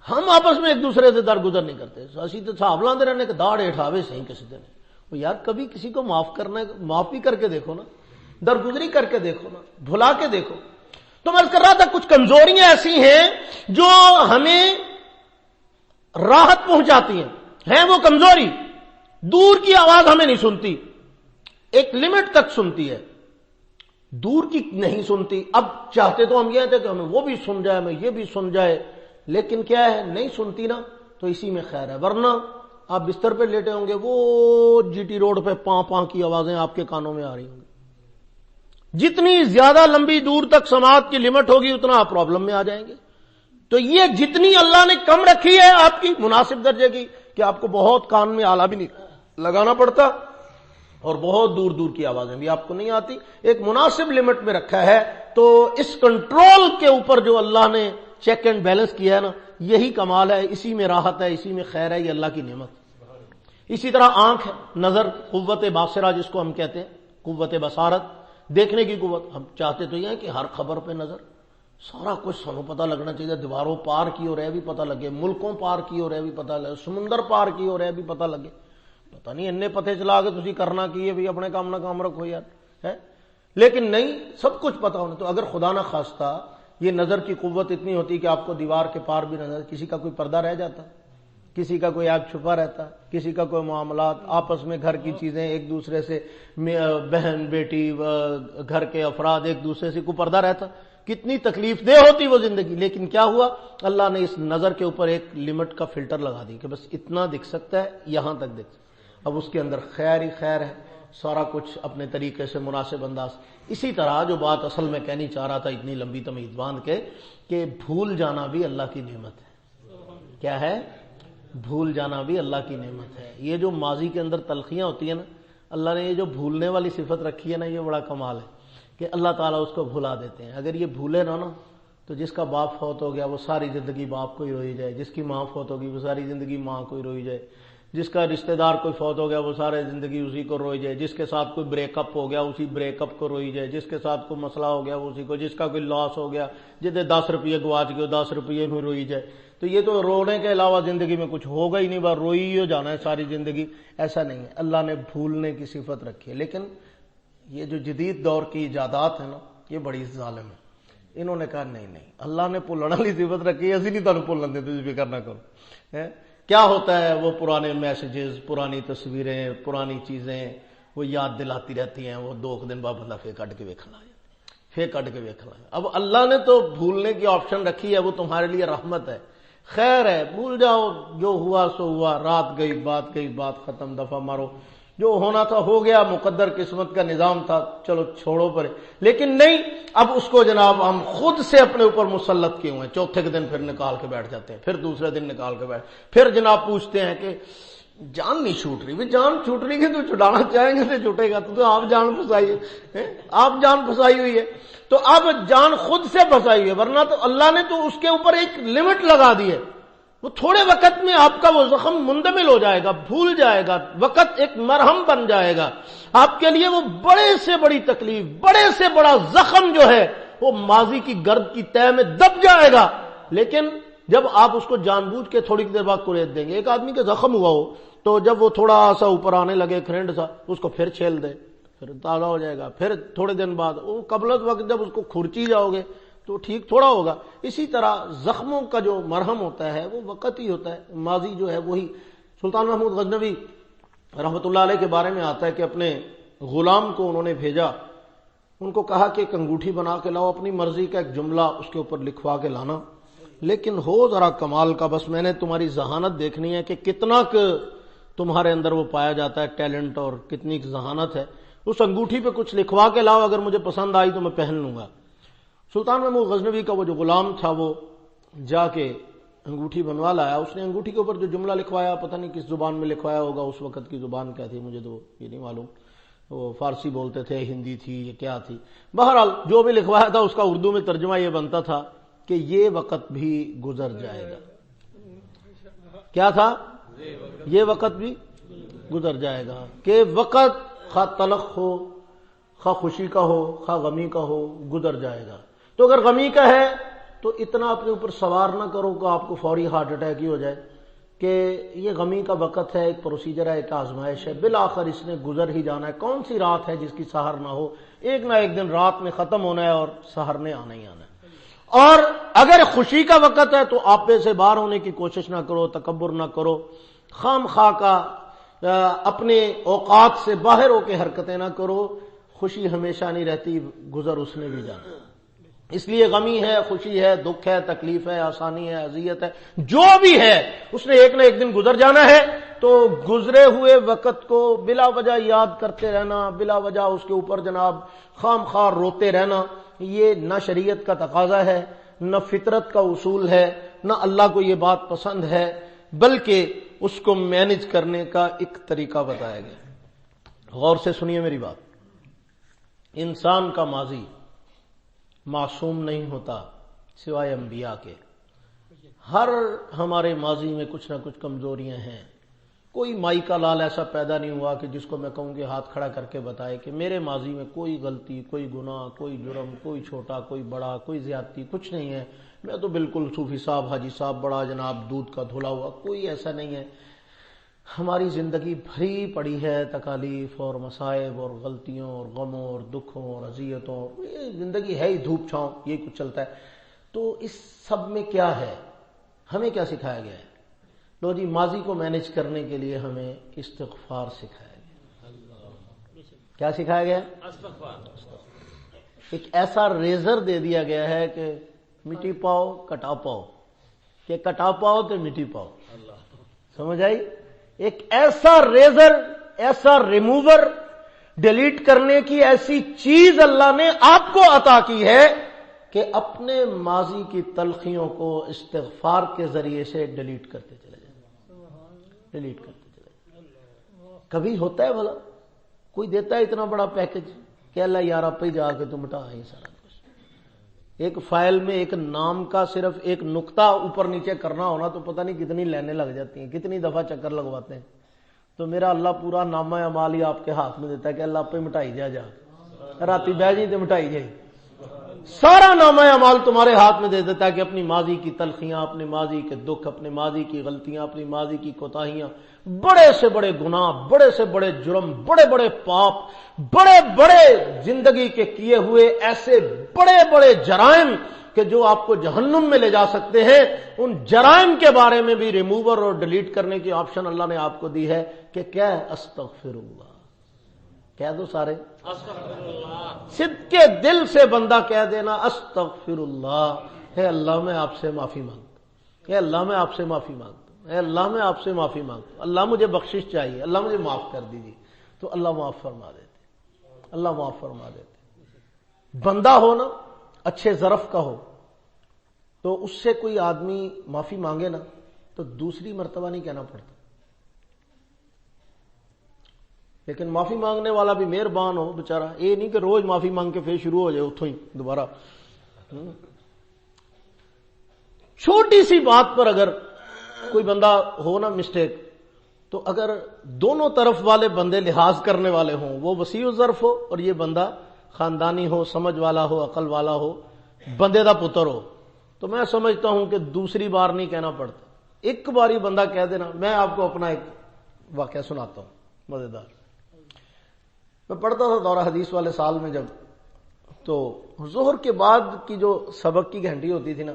ہم آپس میں ایک دوسرے سے درگزر نہیں کرتے، اسی تو صاحب لاندے رہنے کہ داڑھ اٹھاوے صحیح کسی دن، وہ یار کبھی کسی کو معاف کرنا ہے، معاف بھی کر کے دیکھو نا، درگزری کر کے دیکھو نا، بھلا کے دیکھو۔ تو میں عرض کر رہا تھا کچھ کمزوریاں ایسی ہیں جو ہمیں راحت پہنچاتی ہیں وہ کمزوری، دور کی آواز ہمیں نہیں سنتی، ایک لمٹ تک سنتی ہے، دور کی نہیں سنتی۔ اب چاہتے تو ہم یہ تھے کہ ہمیں وہ بھی سن جائے، ہمیں یہ بھی سن جائے، لیکن کیا ہے نہیں سنتی نا، تو اسی میں خیر ہے، ورنہ آپ بستر پہ لیٹے ہوں گے وہ جی ٹی روڈ پہ پاں پاں کی آوازیں آپ کے کانوں میں آ رہی ہوں گی۔ جتنی زیادہ لمبی دور تک سماعت کی لمٹ ہوگی اتنا آپ پرابلم میں آ جائیں گے۔ تو یہ جتنی اللہ نے کم رکھی ہے آپ کی مناسب درجے کی کہ آپ کو بہت کان میں آلہ بھی نہیں لگانا پڑتا اور بہت دور دور کی آوازیں بھی آپ کو نہیں آتی، ایک مناسب لمٹ میں رکھا ہے۔ تو اس کنٹرول کے اوپر جو اللہ نے چیک اینڈ بیلنس کیا ہے نا، یہی کمال ہے، اسی میں راحت ہے، اسی میں خیر ہے، یہ اللہ کی نعمت۔ اسی طرح آنکھ ہے، نظر، قوت باصرہ جس کو ہم کہتے ہیں، قوت بصارت، دیکھنے کی قوت. ہم چاہتے تو یہ ہیں کہ ہر خبر پہ نظر، سارا کچھ سانوں پتہ لگنا چاہیے، دیواروں پار کی ہو رہے بھی پتہ لگے، ملکوں پار کی ہو رہے بھی پتہ لگے، سمندر پار کی ہو رہے بھی پتہ لگے. پتہ نہیں انے پتے چلا کے تسی کرنا کی ہے بھی، اپنے کام نہ کام رکھو یار ہے. لیکن نہیں، سب کچھ پتہ ہونا. تو اگر خدا نہ خواستہ یہ نظر کی قوت اتنی ہوتی کہ آپ کو دیوار کے پار بھی نظر، کسی کا کوئی پردہ رہ جاتا، کسی کا کوئی عیب چھپا رہتا، کسی کا کوئی معاملات آپس میں گھر کی چیزیں ایک دوسرے سے، بہن بیٹی گھر کے افراد ایک دوسرے سے کوئی پردہ رہتا، کتنی تکلیف دہ ہوتی وہ زندگی. لیکن کیا ہوا، اللہ نے اس نظر کے اوپر ایک لمٹ کا فلٹر لگا دی کہ بس اتنا دکھ سکتا ہے، یہاں تک دکھ سکتا ہے. اب اس کے اندر خیر ہی خیر ہے، سارا کچھ اپنے طریقے سے مناسب انداز. اسی طرح جو بات اصل میں کہنی چاہ رہا تھا اتنی لمبی تمیز باندھ کے، کہ بھول جانا بھی اللہ کی نعمت ہے. کیا ہے؟ بھول جانا بھی اللہ کی نعمت ہے. یہ جو ماضی کے اندر تلخیاں ہوتی ہیں نا، اللہ نے یہ جو بھولنے والی صفت رکھی ہے نا، یہ بڑا کمال ہے کہ اللہ تعالیٰ اس کو بھلا دیتے ہیں. اگر یہ بھولے نہ تو جس کا باپ فوت ہو گیا وہ ساری زندگی باپ کو ہی روئی جائے، جس کی ماں فوت ہوگی وہ ساری زندگی ماں کو ہی روئی جائے، جس کا رشتہ دار کوئی فوت ہو گیا وہ سارے زندگی اسی کو روئی جائے، جس کے ساتھ کوئی بریک اپ ہو گیا اسی بریک اپ کو روئی جائے، جس کے ساتھ کوئی مسئلہ ہو گیا وہ اسی کو، جس کا کوئی لاس ہو گیا، جتنے 10 روپئے گواچ گئے 10 روپئے میں روئی جائے. تو یہ تو رونے کے علاوہ زندگی میں کچھ ہوگا ہی نہیں، بار روئی ہو جانا ہے ساری زندگی. ایسا نہیں ہے، اللہ نے بھولنے کی صفت رکھی ہے. لیکن یہ جو جدید دور کی ایجادات ہیں نا، یہ بڑی ظالم ہے. انہوں نے کہا نہیں اللہ نے بھولنے والی صفت رکھی ہے، اسی نہیں تمہیں بھولن دے، تجھ فکر نہ کرو. کیا ہوتا ہے، وہ پرانے میسیجز، پرانی تصویریں، پرانی چیزیں وہ یاد دلاتی رہتی ہیں. وہ 2 دن بعد بندہ پھر کٹ کے ویکھنا ہے، پھر کٹ کے ویکھنا ہے. اب اللہ نے تو بھولنے کی آپشن رکھی ہے، وہ تمہارے لیے رحمت ہے، خیر ہے. بھول جاؤ، جو ہوا سو ہوا، رات گئی بات ختم، دفعہ مارو. جو ہونا تھا ہو گیا، مقدر قسمت کا نظام تھا، چلو چھوڑو پرے. لیکن نہیں، اب اس کو جناب ہم خود سے اپنے اوپر مسلط کیے ہوئے ہیں. چوتھے کے دن پھر نکال کے بیٹھ جاتے ہیں، پھر دوسرے دن نکال کے پھر جناب پوچھتے ہیں کہ جان نہیں چھوٹ رہی. جان چھوٹ رہی ہے تو چھڑانا چاہیں گے تو چھوٹے گا. تو آپ جان پھنسائی ہے، آپ جان پھنسائی ہوئی ہے. تو اب جان خود سے پھنسائی ہوئی ہے، ورنہ تو اللہ نے تو اس کے اوپر ایک لمٹ لگا دی ہے. وہ تھوڑے وقت میں آپ کا وہ زخم مندمل ہو جائے گا، بھول جائے گا، وقت ایک مرہم بن جائے گا آپ کے لیے. وہ بڑے سے بڑی تکلیف، بڑے سے بڑا زخم جو ہے وہ ماضی کی گرد کی تہ میں دب جائے گا. لیکن جب آپ اس کو جان بوجھ کے تھوڑی دیر بعد کوریت دیں گے، ایک آدمی کے زخم ہوا ہو تو جب وہ تھوڑا سا اوپر آنے لگے کھرنڈ سا، اس کو پھر چھیل دے، پھر تازہ ہو جائے گا. پھر تھوڑے دن بعد وہ قبل از وقت جب اس کو کھرچی جاؤ گے تو ٹھیک تھوڑا ہوگا. اسی طرح زخموں کا جو مرہم ہوتا ہے وہ وقت ہی ہوتا ہے. ماضی جو ہے وہی. سلطان محمود غزنوی رحمۃ اللہ علیہ کے بارے میں آتا ہے کہ اپنے غلام کو انہوں نے بھیجا، ان کو کہا کہ ایک انگوٹھی بنا کے لاؤ، اپنی مرضی کا ایک جملہ اس کے اوپر لکھوا کے لانا، لیکن ہو ذرا کمال کا. بس میں نے تمہاری ذہانت دیکھنی ہے کہ کتنا تمہارے اندر وہ پایا جاتا ہے ٹیلنٹ، اور کتنی ذہانت ہے. اس انگوٹھی پہ کچھ لکھوا کے لاؤ، اگر مجھے پسند آئی تو میں پہن لوں گا. سلطان محمود غزنوی کا وہ جو غلام تھا وہ جا کے انگوٹھی بنوا لایا. اس نے انگوٹھی کے اوپر جو جملہ لکھوایا، پتہ نہیں کس زبان میں لکھوایا ہوگا، اس وقت کی زبان کیا تھی مجھے تو یہ نہیں معلوم، وہ فارسی بولتے تھے، ہندی تھی، یہ کیا تھی. بہرحال جو بھی لکھوایا تھا اس کا اردو میں ترجمہ یہ بنتا تھا کہ یہ وقت بھی گزر جائے گا. کیا تھا؟ یہ وقت بھی گزر جائے گا. کہ وقت خواہ تلخ ہو، خواہ خوشی کا ہو، خواہ غمی کا ہو، گزر جائے گا. تو اگر غمی کا ہے تو اتنا اپنے اوپر سوار نہ کرو کہ آپ کو فوری ہارٹ اٹیک ہی ہو جائے، کہ یہ غمی کا وقت ہے، ایک پروسیجر ہے، ایک آزمائش ہے، بالآخر اس نے گزر ہی جانا ہے. کون سی رات ہے جس کی سحر نہ ہو؟ ایک نہ ایک دن رات میں ختم ہونا ہے اور سحر نے آنا ہی آنا ہے. اور اگر خوشی کا وقت ہے تو آپے سے باہر ہونے کی کوشش نہ کرو، تکبر نہ کرو، خام خواہ کا اپنے اوقات سے باہر ہو کے حرکتیں نہ کرو. خوشی ہمیشہ نہیں رہتی، گزر اس نے بھی جانا. اس لیے غمی ہے، خوشی ہے، دکھ ہے، تکلیف ہے، آسانی ہے، اذیت ہے، جو بھی ہے اس نے ایک نہ ایک دن گزر جانا ہے. تو گزرے ہوئے وقت کو بلا وجہ یاد کرتے رہنا، بلا وجہ اس کے اوپر جناب خام خواہ روتے رہنا، یہ نہ شریعت کا تقاضا ہے، نہ فطرت کا اصول ہے، نہ اللہ کو یہ بات پسند ہے، بلکہ اس کو مینج کرنے کا ایک طریقہ بتایا گیا. غور سے سنیے میری بات. انسان کا ماضی معصوم نہیں ہوتا سوائے انبیاء کے. ہر ہمارے ماضی میں کچھ نہ کچھ کمزوریاں ہیں، کوئی مائی کا لال ایسا پیدا نہیں ہوا کہ جس کو میں کہوں کہ ہاتھ کھڑا کر کے بتائے کہ میرے ماضی میں کوئی غلطی، کوئی گناہ، کوئی جرم، کوئی چھوٹا، کوئی بڑا، کوئی زیادتی کچھ نہیں ہے، میں تو بالکل صوفی صاحب، حاجی صاحب، بڑا جناب دودھ کا دھلا ہوا، کوئی ایسا نہیں ہے۔ ہماری زندگی بھری پڑی ہے تکالیف اور مصائب اور غلطیوں اور غموں اور دکھوں اور اذیتوں، یہ زندگی ہے ہی دھوپ چھاؤں، یہ کچھ چلتا ہے۔ تو اس سب میں کیا ہے؟ ہمیں کیا سکھایا گیا ہے؟ لو جی، ماضی کو مینج کرنے کے لیے ہمیں استغفار سکھایا گیا۔ کیا سکھایا گیا؟ ایک ایسا ریزر دے دیا گیا ہے کہ مٹی پاؤ کٹا پاؤ، کہ کٹا پاؤ تو مٹی پاؤ، سمجھ آئی؟ ایک ایسا ریزر، ایسا ریموور، ڈیلیٹ کرنے کی ایسی چیز اللہ نے آپ کو عطا کی ہے کہ اپنے ماضی کی تلخیوں کو استغفار کے ذریعے سے ڈیلیٹ کرتے چلے جائیں، ڈیلیٹ کرتے چلے جائیں۔ کبھی ہوتا ہے بھلا کوئی دیتا ہے اتنا بڑا پیکج کہ اللہ یار آپ ہی جا کے تو مٹا ہی سارا کچھ۔ ایک فائل میں ایک نام کا صرف ایک نقطہ اوپر نیچے کرنا ہونا تو پتہ نہیں کتنی لائنیں لگ جاتی ہیں، کتنی دفعہ چکر لگواتے ہیں۔ تو میرا اللہ پورا نامہ اعمال ہی آپ کے ہاتھ میں دیتا ہے کہ اللہ آپ پہ مٹائی جا راتی بہ جی تو مٹائی جائے، سارا نامہ اعمال تمہارے ہاتھ میں دے دیتا ہے کہ اپنی ماضی کی تلخیاں، اپنے ماضی کے دکھ، اپنے ماضی کی غلطیاں، اپنی ماضی کی کوتاہیاں، بڑے سے بڑے گناہ، بڑے سے بڑے جرم، بڑے بڑے پاپ، بڑے بڑے زندگی کے کیے ہوئے ایسے بڑے بڑے جرائم کہ جو آپ کو جہنم میں لے جا سکتے ہیں، ان جرائم کے بارے میں بھی ریموور اور ڈیلیٹ کرنے کی آپشن اللہ نے آپ کو دی ہے کہ کیا ہے؟ استغفر اللہ کہہ دو سارے، صدق کے دل سے بندہ کہہ دینا استغفر اللہ، اے اللہ میں آپ سے معافی مانگتا ہوں، اے اللہ میں آپ سے معافی مانگتا ہوں، اے اللہ میں آپ سے معافی مانگتا ہوں، اللہ مجھے بخشش چاہیے، اللہ مجھے معاف کر دیجیے، تو اللہ معاف فرما دیتے، اللہ معاف فرما دیتے۔ بندہ ہو نا اچھے ظرف کا ہو تو اس سے کوئی آدمی معافی مانگے نا تو دوسری مرتبہ نہیں کہنا پڑتا، لیکن معافی مانگنے والا بھی مہربان ہو بیچارہ، یہ نہیں کہ روز معافی مانگ کے پھر شروع ہو جائے اتوں ہی دوبارہ۔ چھوٹی سی بات پر اگر کوئی بندہ ہو نا مسٹیک، تو اگر دونوں طرف والے بندے لحاظ کرنے والے ہوں، وہ وسیع الظرف ہو اور یہ بندہ خاندانی ہو، سمجھ والا ہو، عقل والا ہو، بندے دا پتر ہو، تو میں سمجھتا ہوں کہ دوسری بار نہیں کہنا پڑتا، ایک باری بندہ کہہ دینا۔ میں آپ کو اپنا ایک واقعہ سناتا ہوں مزیدار۔ میں پڑھتا تھا دورہ حدیث والے سال میں جب، تو ظہر کے بعد کی جو سبق کی گھنٹی ہوتی تھی نا،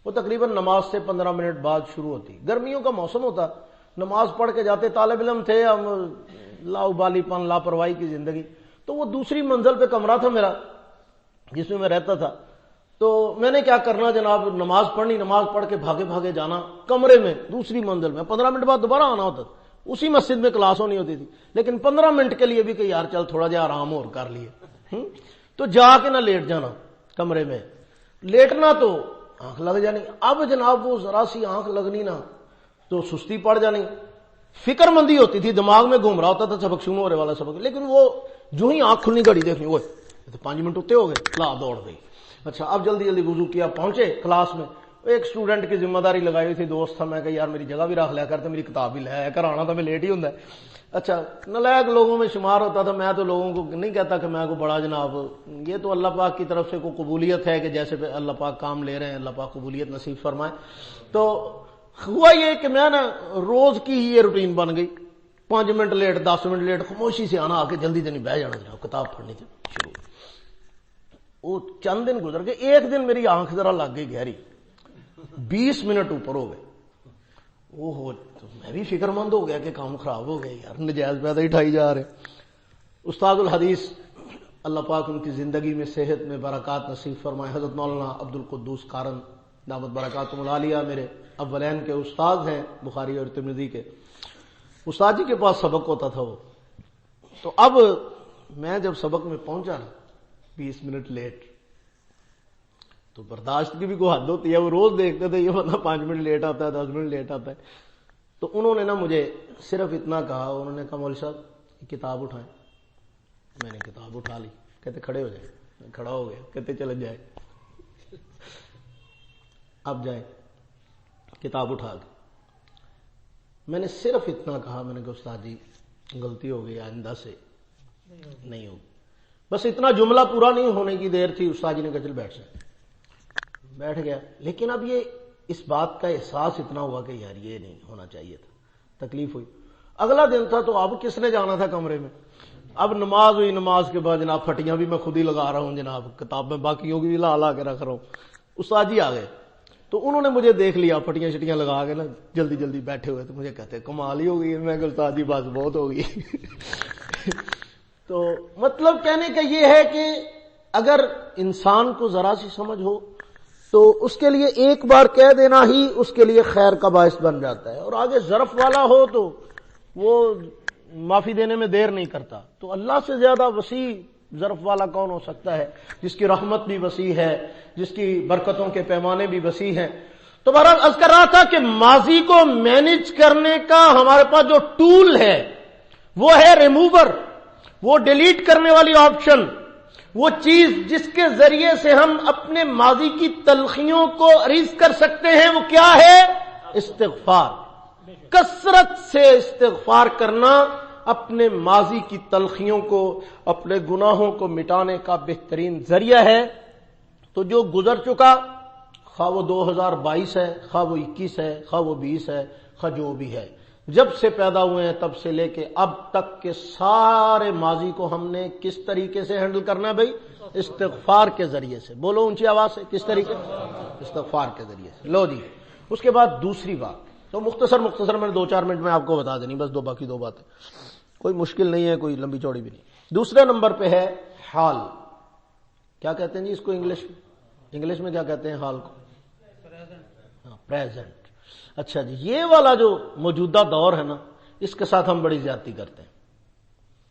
وہ تقریباً نماز سے 15 منٹ بعد شروع ہوتی۔ گرمیوں کا موسم ہوتا، نماز پڑھ کے جاتے، طالب علم تھے ہم، لاؤبالی پن، لاپرواہی کی زندگی۔ تو وہ دوسری منزل پہ کمرہ تھا میرا جس میں رہتا تھا، تو میں نے کیا کرنا جناب، نماز پڑھنی، نماز پڑھ کے بھاگے بھاگے جانا کمرے میں دوسری منزل میں، 15 منٹ بعد دوبارہ آنا ہوتا تھا۔ اسی مسجد میں کلاس ہونی ہوتی تھی، لیکن 15 منٹ کے لیے بھی کہ یار چل تھوڑا جہا آرام اور کر لیے، تو جا کے نہ لیٹ جانا کمرے میں، لیٹنا تو آنکھ لگ جانی۔ اب جناب وہ ذرا سی آنکھ لگنی نا تو سستی پڑ جانی، فکر مندی ہوتی تھی، دماغ میں گھوم رہا ہوتا تھا سبق شروع ہونے والا سبق، لیکن وہ جو ہی آنکھ کھلنی گھڑی دیکھنی، وہ 5 منٹ اتے ہو گئے، لا دوڑ گئی۔ اچھا اب جلدی جلدی وضو کیا، پہنچے کلاس میں، ایک اسٹوڈنٹ کی ذمہ داری لگائی ہوئی تھی، دوست تھا، میں کہ یار میری جگہ بھی رکھ لیا کرتے، میری کتاب بھی لے کر آنا تھا، میں لیٹ ہی ہوں۔ اچھا نالائق لوگوں میں شمار ہوتا تھا، میں تو لوگوں کو نہیں کہتا کہ میں کو بڑا جناب، یہ تو اللہ پاک کی طرف سے کوئی قبولیت ہے کہ جیسے اللہ پاک کام لے رہے ہیں، اللہ پاک قبولیت نصیب فرمائے۔ تو ہوا یہ کہ میں نا روز کی ہی یہ روٹین بن گئی، 5 منٹ لیٹ، 10 منٹ لیٹ، خاموشی سے آنا، آ کے جلدی جلدی بہ جانا، جناب کتاب پڑھنی تھی شروع۔ وہ چند دن گزر گئے، ایک دن میری آنکھ ذرا لگ گئی گہری، 20 منٹ اوپر ہو گئے، وہ ہو تو میں بھی فکر مند ہو گیا کہ کام خراب ہو گئے یار، نجائز پیدا ہی اٹھائی جا رہے۔ استاد الحدیث اللہ پاک ان کی زندگی میں صحت میں برکات نصیب فرمائے، حضرت مولانا عبد القدوس کارن دامت برکاتہم العالیہ میرے اولین کے استاد ہیں، بخاری اور ترمذی کے استاد جی کے پاس سبق ہوتا تھا وہ۔ تو اب میں جب سبق میں پہنچا نا 20 منٹ لیٹ، تو برداشت کی بھی کوئی حد ہوتی ہے، وہ روز دیکھتے تھے یہ بندہ 5 منٹ لیٹ آتا ہے، 10 منٹ لیٹ آتا ہے۔ تو انہوں نے نا مجھے صرف اتنا کہا، انہوں نے کہا مولوی صاحب کتاب اٹھائیں۔ میں نے کتاب اٹھا لی، کہتے کھڑے ہو جائیں، میں کھڑا ہو گیا، کہتے چلے جائے، اب جائیں، کتاب اٹھا دی۔ میں نے صرف اتنا کہا، میں نے کہا استاد جی غلطی ہو گئی، آئندہ سے نہیں ہوگی. بس اتنا جملہ پورا نہیں ہونے کی دیر تھی، استاد جی نے کہا چل بیٹھ جائے. بیٹھ گیا. لیکن اب یہ اس بات کا احساس اتنا ہوا کہ یار یہ نہیں ہونا چاہیے تھا، تکلیف ہوئی. اگلا دن تھا تو اب کس نے جانا تھا کمرے میں. اب نماز ہوئی، نماز کے بعد جناب پھٹیاں بھی میں خود ہی لگا رہا ہوں، جناب کتاب میں باقیوں کی بھی لا کے رکھ رہا ہوں. استاد جی آ گئے تو انہوں نے مجھے دیکھ لیا پھٹیاں شٹیاں لگا کے نا جلدی جلدی بیٹھے ہوئے، تو مجھے کہتے کمال ہی ہو گئی. میں کہ استاد جی بس بہت ہو گئی. تو مطلب کہنے کا یہ ہے کہ اگر انسان کو ذرا سی سمجھ ہو تو اس کے لیے ایک بار کہہ دینا ہی اس کے لیے خیر کا باعث بن جاتا ہے. اور آگے ظرف والا ہو تو وہ معافی دینے میں دیر نہیں کرتا. تو اللہ سے زیادہ وسیع ظرف والا کون ہو سکتا ہے، جس کی رحمت بھی وسیع ہے، جس کی برکتوں کے پیمانے بھی وسیع ہیں. تو بہرحال عرض کر رہا تھا کہ ماضی کو مینج کرنے کا ہمارے پاس جو ٹول ہے وہ ہے ریموور، وہ ڈیلیٹ کرنے والی آپشن، وہ چیز جس کے ذریعے سے ہم اپنے ماضی کی تلخیوں کو اریز کر سکتے ہیں. وہ کیا ہے؟ استغفار. کثرت سے استغفار کرنا اپنے ماضی کی تلخیوں کو، اپنے گناہوں کو مٹانے کا بہترین ذریعہ ہے. تو جو گزر چکا، خواہ وہ 2022 ہے، خواہ وہ 21 ہے، خواہ وہ 20 ہے، خواہ جو بھی ہے، جب سے پیدا ہوئے ہیں تب سے لے کے اب تک کے سارے ماضی کو ہم نے کس طریقے سے ہینڈل کرنا ہے بھائی؟ استغفار کے ذریعے سے. بولو اونچی آواز سے، کس طریقے سے؟ استغفار کے ذریعے سے. لو جی، اس کے بعد دوسری بات تو مختصر میں نے 2-4 منٹ میں آپ کو بتا دینی، بس باقی دو باتیں، کوئی مشکل نہیں ہے، کوئی لمبی چوڑی بھی نہیں. دوسرے نمبر پہ ہے حال. کیا کہتے ہیں جی اس کو انگلش میں کیا کہتے ہیں حال کو؟ پریزنٹ. اچھا جی، یہ والا جو موجودہ دور ہے نا، اس کے ساتھ ہم بڑی زیادتی کرتے ہیں.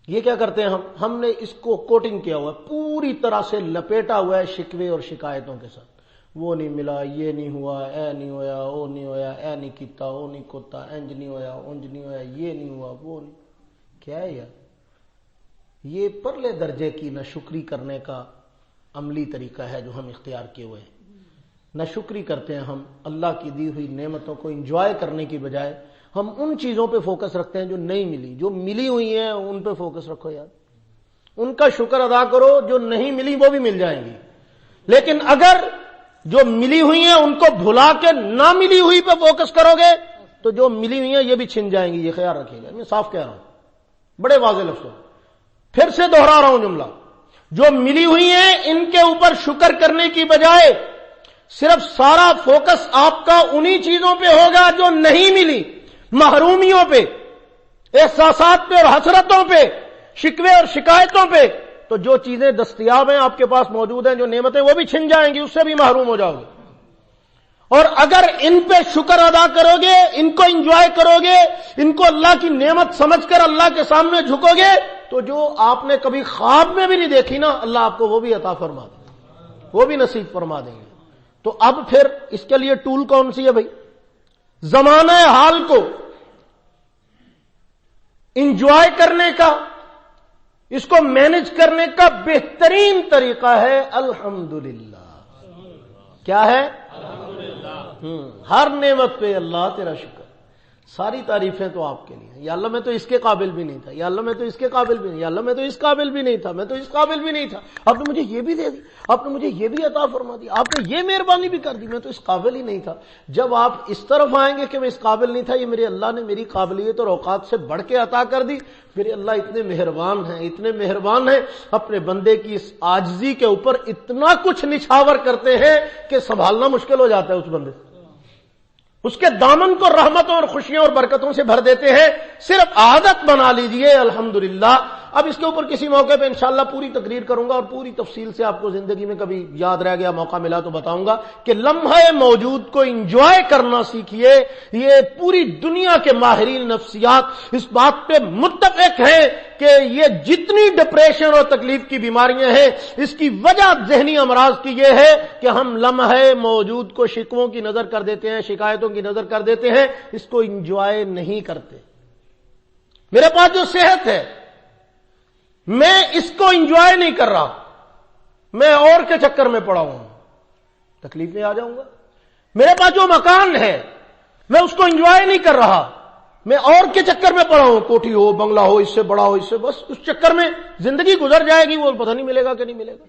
یہ کیا کرتے ہیں ہم نے اس کو کوٹنگ کیا ہوا ہے، پوری طرح سے لپیٹا ہوا ہے شکوے اور شکایتوں کے ساتھ. وہ نہیں ملا، یہ نہیں ہوا، اے نہیں ہویا، او نہیں ہویا، اے نہیں کیتا، او نہیں کوتا، انج نہیں ہویا، اونج نہیں ہویا، یہ نہیں ہوا، وہ نہیں. کیا ہے یار؟ یہ پرلے درجے کی ناشکری کرنے کا عملی طریقہ ہے جو ہم اختیار کیے ہوئے ہیں. ناشکری کرتے ہیں ہم، اللہ کی دی ہوئی نعمتوں کو انجوائے کرنے کی بجائے ہم ان چیزوں پہ فوکس رکھتے ہیں جو نہیں ملی. جو ملی ہوئی ہیں ان پہ فوکس رکھو یار، ان کا شکر ادا کرو. جو نہیں ملی وہ بھی مل جائیں گی، لیکن اگر جو ملی ہوئی ہیں ان کو بھلا کے نہ ملی ہوئی پہ فوکس کرو گے تو جو ملی ہوئی ہیں یہ بھی چھن جائیں گی. یہ خیال رکھیے گا، میں صاف کہہ رہا ہوں، بڑے واضح لفظوں. پھر سے دوہرا رہا ہوں جملہ، جو ملی ہوئی ہیں ان کے اوپر شکر کرنے کی بجائے صرف سارا فوکس آپ کا انہی چیزوں پہ ہوگا جو نہیں ملی، محرومیوں پہ، احساسات پہ اور حسرتوں پہ، شکوے اور شکایتوں پہ. تو جو چیزیں دستیاب ہیں آپ کے پاس موجود ہیں، جو نعمتیں، وہ بھی چھن جائیں گی، اس سے بھی محروم ہو جاؤ گے. اور اگر ان پہ شکر ادا کرو گے، ان کو انجوائے کرو گے، ان کو اللہ کی نعمت سمجھ کر اللہ کے سامنے جھکو گے، تو جو آپ نے کبھی خواب میں بھی نہیں دیکھی نا، اللہ آپ کو وہ بھی عطا فرما دیں گے، وہ بھی نصیب فرما دیں گے. تو اب پھر اس کے لیے ٹول کون سی ہے بھائی؟ زمانہ حال کو انجوائے کرنے کا، اس کو مینج کرنے کا بہترین طریقہ ہے الحمدللہ. کیا ہے؟ ہر نعمت پہ اللہ تیرا شکر. ساری تعریفیں تو آپ کے لیے. یا اللہ میں تو اس کے قابل بھی نہیں تھا، یا اللہ میں تو اس کے قابل بھی نہیں، یا اللہ میں تو اس قابل بھی نہیں تھا، میں تو اس قابل بھی نہیں تھا، آپ نے مجھے یہ بھی دے دی، آپ نے مجھے یہ بھی عطا فرما دی، آپ نے یہ مہربانی بھی کر دی، میں تو اس قابل ہی نہیں تھا. جب آپ اس طرف آئیں گے کہ میں اس قابل نہیں تھا، یہ میرے اللہ نے میری قابلیت اور اوقات سے بڑھ کے عطا کر دی. میرے اللہ اتنے مہربان ہیں، اتنے مہربان ہیں، اپنے بندے کی اس عاجزی کے اوپر اتنا کچھ نچھاور کرتے ہیں کہ سنبھالنا مشکل ہو جاتا ہے اس بندے سے. اس کے دامن کو رحمتوں اور خوشیوں اور برکتوں سے بھر دیتے ہیں. صرف عادت بنا لیجئے الحمدللہ. اب اس کے اوپر کسی موقع پہ انشاءاللہ پوری تقریر کروں گا اور پوری تفصیل سے آپ کو زندگی میں کبھی یاد رہ گیا، موقع ملا تو بتاؤں گا کہ لمحہ موجود کو انجوائے کرنا سیکھیے. یہ پوری دنیا کے ماہرین نفسیات اس بات پہ متفق ہیں کہ یہ جتنی ڈپریشن اور تکلیف کی بیماریاں ہیں، اس کی وجہ ذہنی امراض کی یہ ہے کہ ہم لمحہ موجود کو شکووں کی نظر کر دیتے ہیں، شکایتوں کی نظر کر دیتے ہیں، اس کو انجوائے نہیں کرتے. میرے پاس جو صحت ہے میں اس کو انجوائے نہیں کر رہا، میں اور کے چکر میں پڑا ہوں، تکلیف میں آ جاؤں گا. میرے پاس جو مکان ہے میں اس کو انجوائے نہیں کر رہا، میں اور کے چکر میں پڑا ہوں، کوٹھی ہو، بنگلہ ہو، اس سے بڑا ہو، اس سے، بس اس چکر میں زندگی گزر جائے گی، وہ پتہ نہیں ملے گا کہ نہیں ملے گا.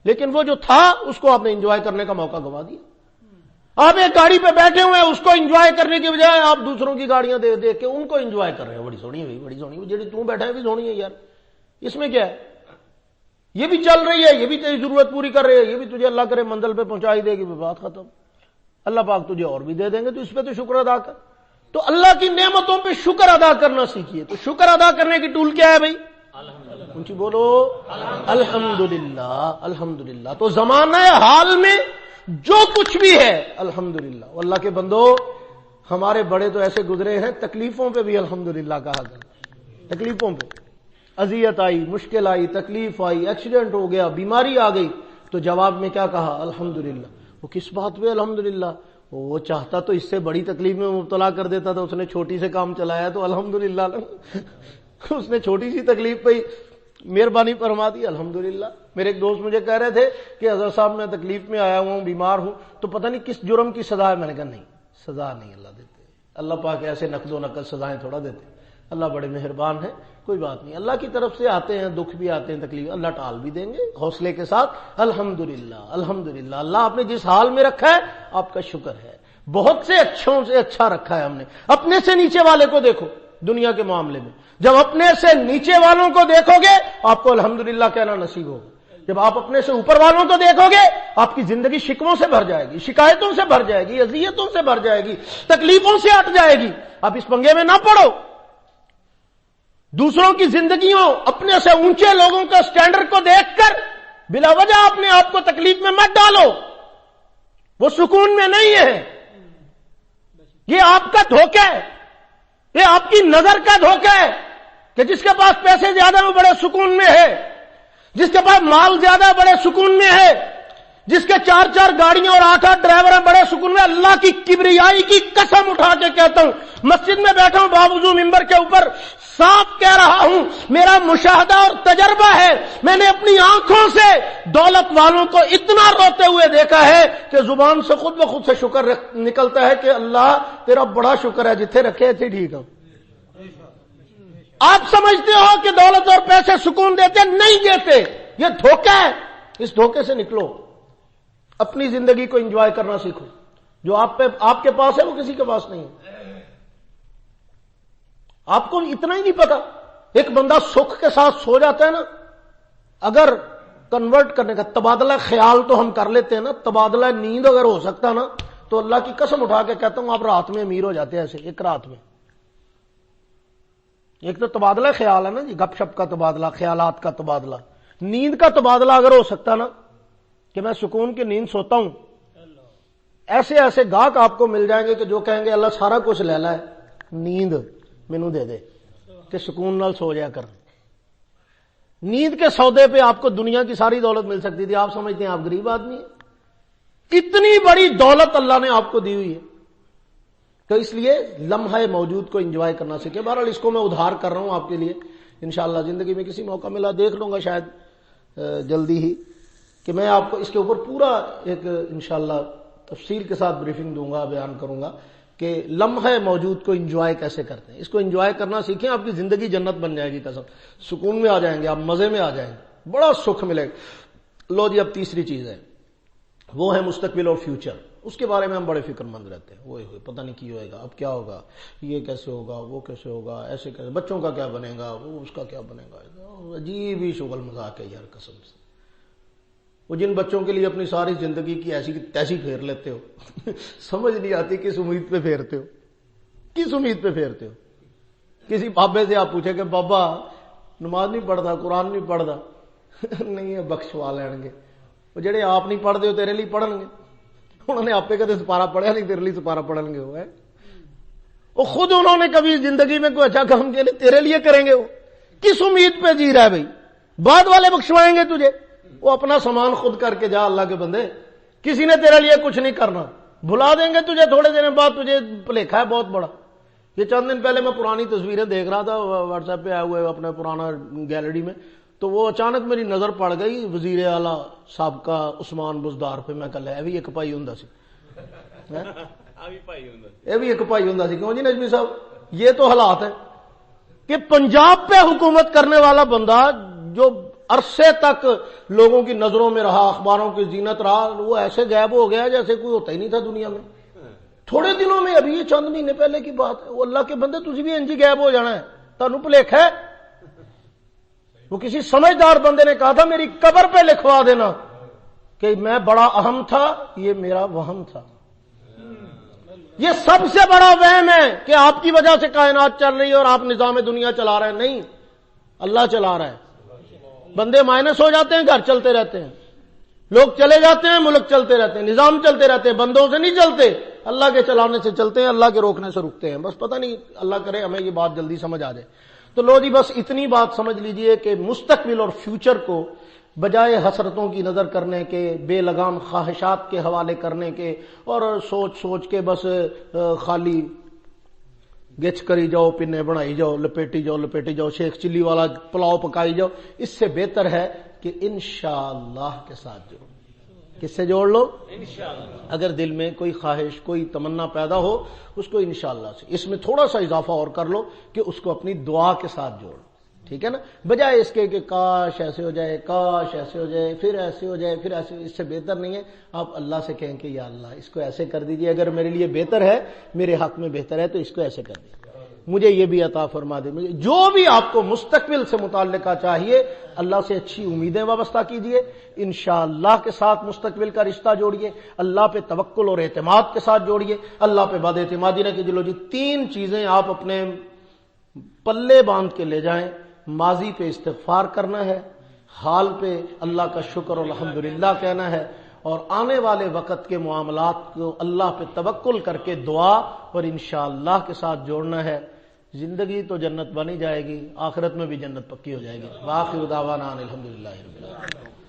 لیکن وہ جو تھا اس کو آپ نے انجوائے کرنے کا موقع گوا دیا. آپ ایک گاڑی پہ بیٹھے ہوئے ہیں، اس کو انجوائے کرنے کی بجائے آپ دوسروں کی گاڑیاں دیکھ دیکھ کے ان کو انجوائے کر رہے ہیں. بڑی سونی ہوئی، بڑی سونی ہوئی، جی تم بیٹھا ہے بھی سونی ہے یار، اس میں کیا ہے؟ یہ بھی چل رہی ہے، یہ بھی تیری ضرورت پوری کر رہی ہے، یہ بھی تجھے اللہ کرے منزل پہ پہنچائی دے گی، بات ختم. اللہ پاک تجھے اور بھی دے دیں گے، تو اس پہ تو شکر ادا کر. تو اللہ کی نعمتوں پہ شکر ادا کرنا سیکھیے. تو شکر ادا کرنے کی ٹول کیا ہے بھائی؟ اونچی بولو، الحمدللہ. الحمدللہ. تو زمانہ حال میں جو کچھ بھی ہے الحمدللہ. اللہ کے بندو، ہمارے بڑے تو ایسے گزرے ہیں، تکلیفوں پہ بھی الحمدللہ کہا کرتے. تکلیفوں پہ اذیت آئی، مشکل آئی، تکلیف آئی، ایکسیڈنٹ ہو گیا، بیماری آ گئی، تو جواب میں کیا کہا؟ الحمدللہ. وہ کس بات پہ الحمدللہ؟ وہ چاہتا تو اس سے بڑی تکلیف میں مبتلا کر دیتا تھا، اس نے چھوٹی سے کام چلایا تو الحمدللہ. اس نے چھوٹی سی تکلیف پہ مہربانی فرما دی، الحمدللہ. میرے ایک دوست مجھے کہہ رہے تھے کہ حضرت صاحب میں تکلیف میں آیا ہوں، بیمار ہوں، تو پتہ نہیں کس جرم کی سزا ہے. میں نے کہا نہیں، سزا نہیں اللہ دیتے. اللہ پاک ایسے نقد و نقد سزائیں تھوڑا دیتے. اللہ بڑے مہربان ہیں، کوئی بات نہیں. اللہ کی طرف سے آتے ہیں دکھ بھی آتے ہیں، تکلیف، اللہ ٹال بھی دیں گے. حوصلے کے ساتھ الحمدللہ. الحمدللہ. اللہ آپ نے جس حال میں رکھا ہے آپ کا شکر ہے. بہت سے اچھوں سے اچھا رکھا ہے ہم نے. اپنے سے نیچے والے کو دیکھو دنیا کے معاملے میں، جب اپنے سے نیچے والوں کو دیکھو گے آپ کو الحمدللہ کہنا نصیب ہوگا. جب آپ اپنے سے اوپر والوں کو دیکھو گے آپ کی زندگی شکووں سے بھر جائے گی، شکایتوں سے بھر جائے گی، اذیتوں سے بھر جائے گی، تکلیفوں سے ہٹ جائے گی. آپ اس پنگے میں نہ پڑو. دوسروں کی زندگیوں، اپنے سے اونچے لوگوں کا سٹینڈرڈ کو دیکھ کر بلا وجہ اپنے آپ کو تکلیف میں مت ڈالو. وہ سکون میں نہیں ہے. یہ آپ کا دھوکہ ہے، یہ آپ کی نظر کا دھوکہ ہے کہ جس کے پاس پیسے زیادہ وہ بڑے سکون میں ہے، جس کے پاس مال زیادہ بڑے سکون میں ہے، جس کے 4 گاڑیاں اور 8 ڈرائیور ہیں بڑے سکون میں. اللہ کی کبریائی کی قسم اٹھا کے کہتا ہوں، مسجد میں بیٹھا ہوں باوضو ممبر کے اوپر، صاف کہہ رہا ہوں، میرا مشاہدہ اور تجربہ ہے، میں نے اپنی آنکھوں سے دولت والوں کو اتنا روتے ہوئے دیکھا ہے کہ زبان سے خود بخود سے شکر نکلتا ہے کہ اللہ تیرا بڑا شکر ہے، جتھے رکھے تھے ٹھیک ہے. آپ سمجھتے ہو کہ دولت اور پیسے سکون دیتے؟ نہیں دیتے. یہ دھوکہ ہے. اس دھوکے سے نکلو، اپنی زندگی کو انجوائے کرنا سیکھو. جو آپ کے پاس ہے وہ کسی کے پاس نہیں ہے. آپ کو اتنا ہی نہیں پتا. ایک بندہ سکھ کے ساتھ سو جاتا ہے نا، اگر کنورٹ کرنے کا تبادلہ خیال تو ہم کر لیتے ہیں نا، تبادلہ نیند اگر ہو سکتا نا تو اللہ کی قسم اٹھا کے کہتا ہوں آپ رات میں امیر ہو جاتے ہیں. ایسے ایک رات میں. ایک تو تبادلہ خیال ہے نا جی، گپ شپ کا تبادلہ، خیالات کا تبادلہ. نیند کا تبادلہ اگر ہو سکتا نا کہ میں سکون کی نیند سوتا ہوں، ایسے ایسے گاہک آپ کو مل جائیں گے کہ جو کہیں گے اللہ سارا کچھ لے لا ہے، نیند مینوں دے دے کہ سکون نال سو جایا کر. نیند کے سودے پہ آپ کو دنیا کی ساری دولت مل سکتی تھی. آپ سمجھتے ہیں آپ غریب آدمی ہیں. اتنی بڑی دولت اللہ نے آپ کو دی ہوئی ہے. تو اس لیے لمحہ موجود کو انجوائے کرنا سیکھیں. بہرحال اس کو میں ادھار کر رہا ہوں آپ کے لیے. انشاءاللہ زندگی میں کسی موقع ملا دیکھ لوں گا شاید جلدی ہی کہ میں آپ کو اس کے اوپر پورا ایک انشاءاللہ تفصیل کے ساتھ بریفنگ دوں گا، بیان کروں گا کہ لمحہ موجود کو انجوائے کیسے کرتے ہیں. اس کو انجوائے کرنا سیکھیں، آپ کی زندگی جنت بن جائے گی. قسم، سکون میں آ جائیں گے آپ، مزے میں آ جائیں گے، بڑا سکھ ملے گا. لو جی، اب تیسری چیز ہے، وہ ہے مستقبل اور فیوچر. اس کے بارے میں ہم بڑے فکر مند رہتے ہیں. وہ پتہ نہیں کی ہوئے گا، اب کیا ہوگا، یہ کیسے ہوگا، وہ کیسے ہوگا، ایسے کیسے، بچوں کا کیا بنے گا، وہ اس کا کیا بنے گا. عجیب ہی شغل مذاق ہے یار قسم سے. وہ جن بچوں کے لیے اپنی ساری زندگی کی ایسی کی تیسی پھیر لیتے ہو سمجھ نہیں آتی کس امید پہ پھیرتے ہو، کس امید پہ پھیرتے ہو. کسی بابے سے آپ پوچھیں کہ بابا نماز نہیں پڑھتا، قرآن نہیں پڑھتا نہیں ہے، بخشوا لین گے. وہ جڑے آپ نہیں پڑھتے ہو تیرے لیے پڑھن گے. انہوں نے آپ پہ کدے سپارہ پڑھیا نہیں، تیرے لیے سپارہ پڑھن گے. وہ خود انہوں نے کبھی زندگی میں کوئی اچھا کام کیا نہیں، تیرے لیے کریں گے. وہ کس امید پہ جی رہا ہے بھائی؟ بعد والے بخشوائیں گے تجھے. وہ اپنا سامان خود کر کے جا اللہ کے بندے، کسی نے تیرے لیے کچھ نہیں کرنا. بھلا دیں گے تجھے تھوڑے دن بعد، تجھے بھلیکھا ہے بہت بڑا. یہ چند دن پہلے میں پرانی تصویریں دیکھ رہا تھا واٹس ایپ پہ آئے ہوئے اپنے پرانا گیلری میں، تو وہ اچانک میری نظر پڑ گئی وزیر اعلیٰ سابقہ عثمان بزدار پہ. میں کہا یہ بھی ایک بھائی ہوں سی، یہ بھی ایک بھائی ہوں سی. کیوں جی نجمی صاحب؟ یہ تو حالات ہے کہ پنجاب پہ حکومت کرنے والا بندہ جو عرصے تک لوگوں کی نظروں میں رہا، اخباروں کی زینت رہا، وہ ایسے غائب ہو گیا جیسے کوئی ہوتا ہی نہیں تھا دنیا میں تھوڑے دنوں میں. ابھی یہ چند مہینے پہلے کی بات ہے. وہ اللہ کے بندے تجھے بھی انجی غائب ہو جانا ہے، تانوں بھلیکھ ہے. وہ کسی سمجھدار بندے نے کہا تھا میری قبر پہ لکھوا دینا کہ میں بڑا اہم تھا، یہ میرا وہم تھا. یہ سب سے بڑا وہم ہے کہ آپ کی وجہ سے کائنات چل رہی ہے اور آپ نظام دنیا چلا رہے ہیں. نہیں، اللہ چلا رہا ہے. بندے مائنس ہو جاتے ہیں، گھر چلتے رہتے ہیں، لوگ چلے جاتے ہیں، ملک چلتے رہتے ہیں، نظام چلتے رہتے ہیں. بندوں سے نہیں چلتے، اللہ کے چلانے سے چلتے ہیں، اللہ کے روکنے سے رکتے ہیں. بس پتہ نہیں، اللہ کرے ہمیں یہ بات جلدی سمجھ آ جائے. تو لو جی بس اتنی بات سمجھ لیجئے کہ مستقبل اور فیوچر کو بجائے حسرتوں کی نظر کرنے کے، بے لگام خواہشات کے حوالے کرنے کے اور سوچ سوچ کے بس خالی گچ کری جاؤ، پنے بنائی جاؤ، لپیٹی جاؤ، شیخ چلی والا پلاؤ پکائی جاؤ، اس سے بہتر ہے کہ انشاءاللہ کے ساتھ جوڑو. کس سے جوڑ لو؟ انشاءاللہ. اگر دل میں کوئی خواہش، کوئی تمنا پیدا ہو، اس کو انشاءاللہ سے اس میں تھوڑا سا اضافہ اور کر لو کہ اس کو اپنی دعا کے ساتھ جوڑ. ٹھیک ہے نا؟ بجائے اس کے کہ کاش ایسے ہو جائے، کاش ایسے ہو جائے، پھر ایسے ہو جائے، پھر ایسے. اس سے بہتر نہیں ہے آپ اللہ سے کہیں کہ یا اللہ اس کو ایسے کر دیجئے، اگر میرے لیے بہتر ہے، میرے حق میں بہتر ہے تو اس کو ایسے کر دیجئے، مجھے یہ بھی عطا فرما دے. مجھے جو بھی آپ کو مستقبل سے متعلقہ چاہیے، اللہ سے اچھی امیدیں وابستہ کیجئے، انشاءاللہ کے ساتھ مستقبل کا رشتہ جوڑیے، اللہ پہ توکل اور اعتماد کے ساتھ جوڑیے، اللہ پہ بد اعتمادی نہ کیجئے. لو جی 3 چیزیں آپ اپنے پلے باندھ کے لے جائیں. ماضی پہ استغفار کرنا ہے، حال پہ اللہ کا شکر الحمدللہ کہنا ہے، اور آنے والے وقت کے معاملات کو اللہ پہ توکل کر کے دعا اور انشاءاللہ کے ساتھ جوڑنا ہے. زندگی تو جنت بنی جائے گی، آخرت میں بھی جنت پکی ہو جائے گی. وآخر دعوانا الحمدللہ رب العالمین.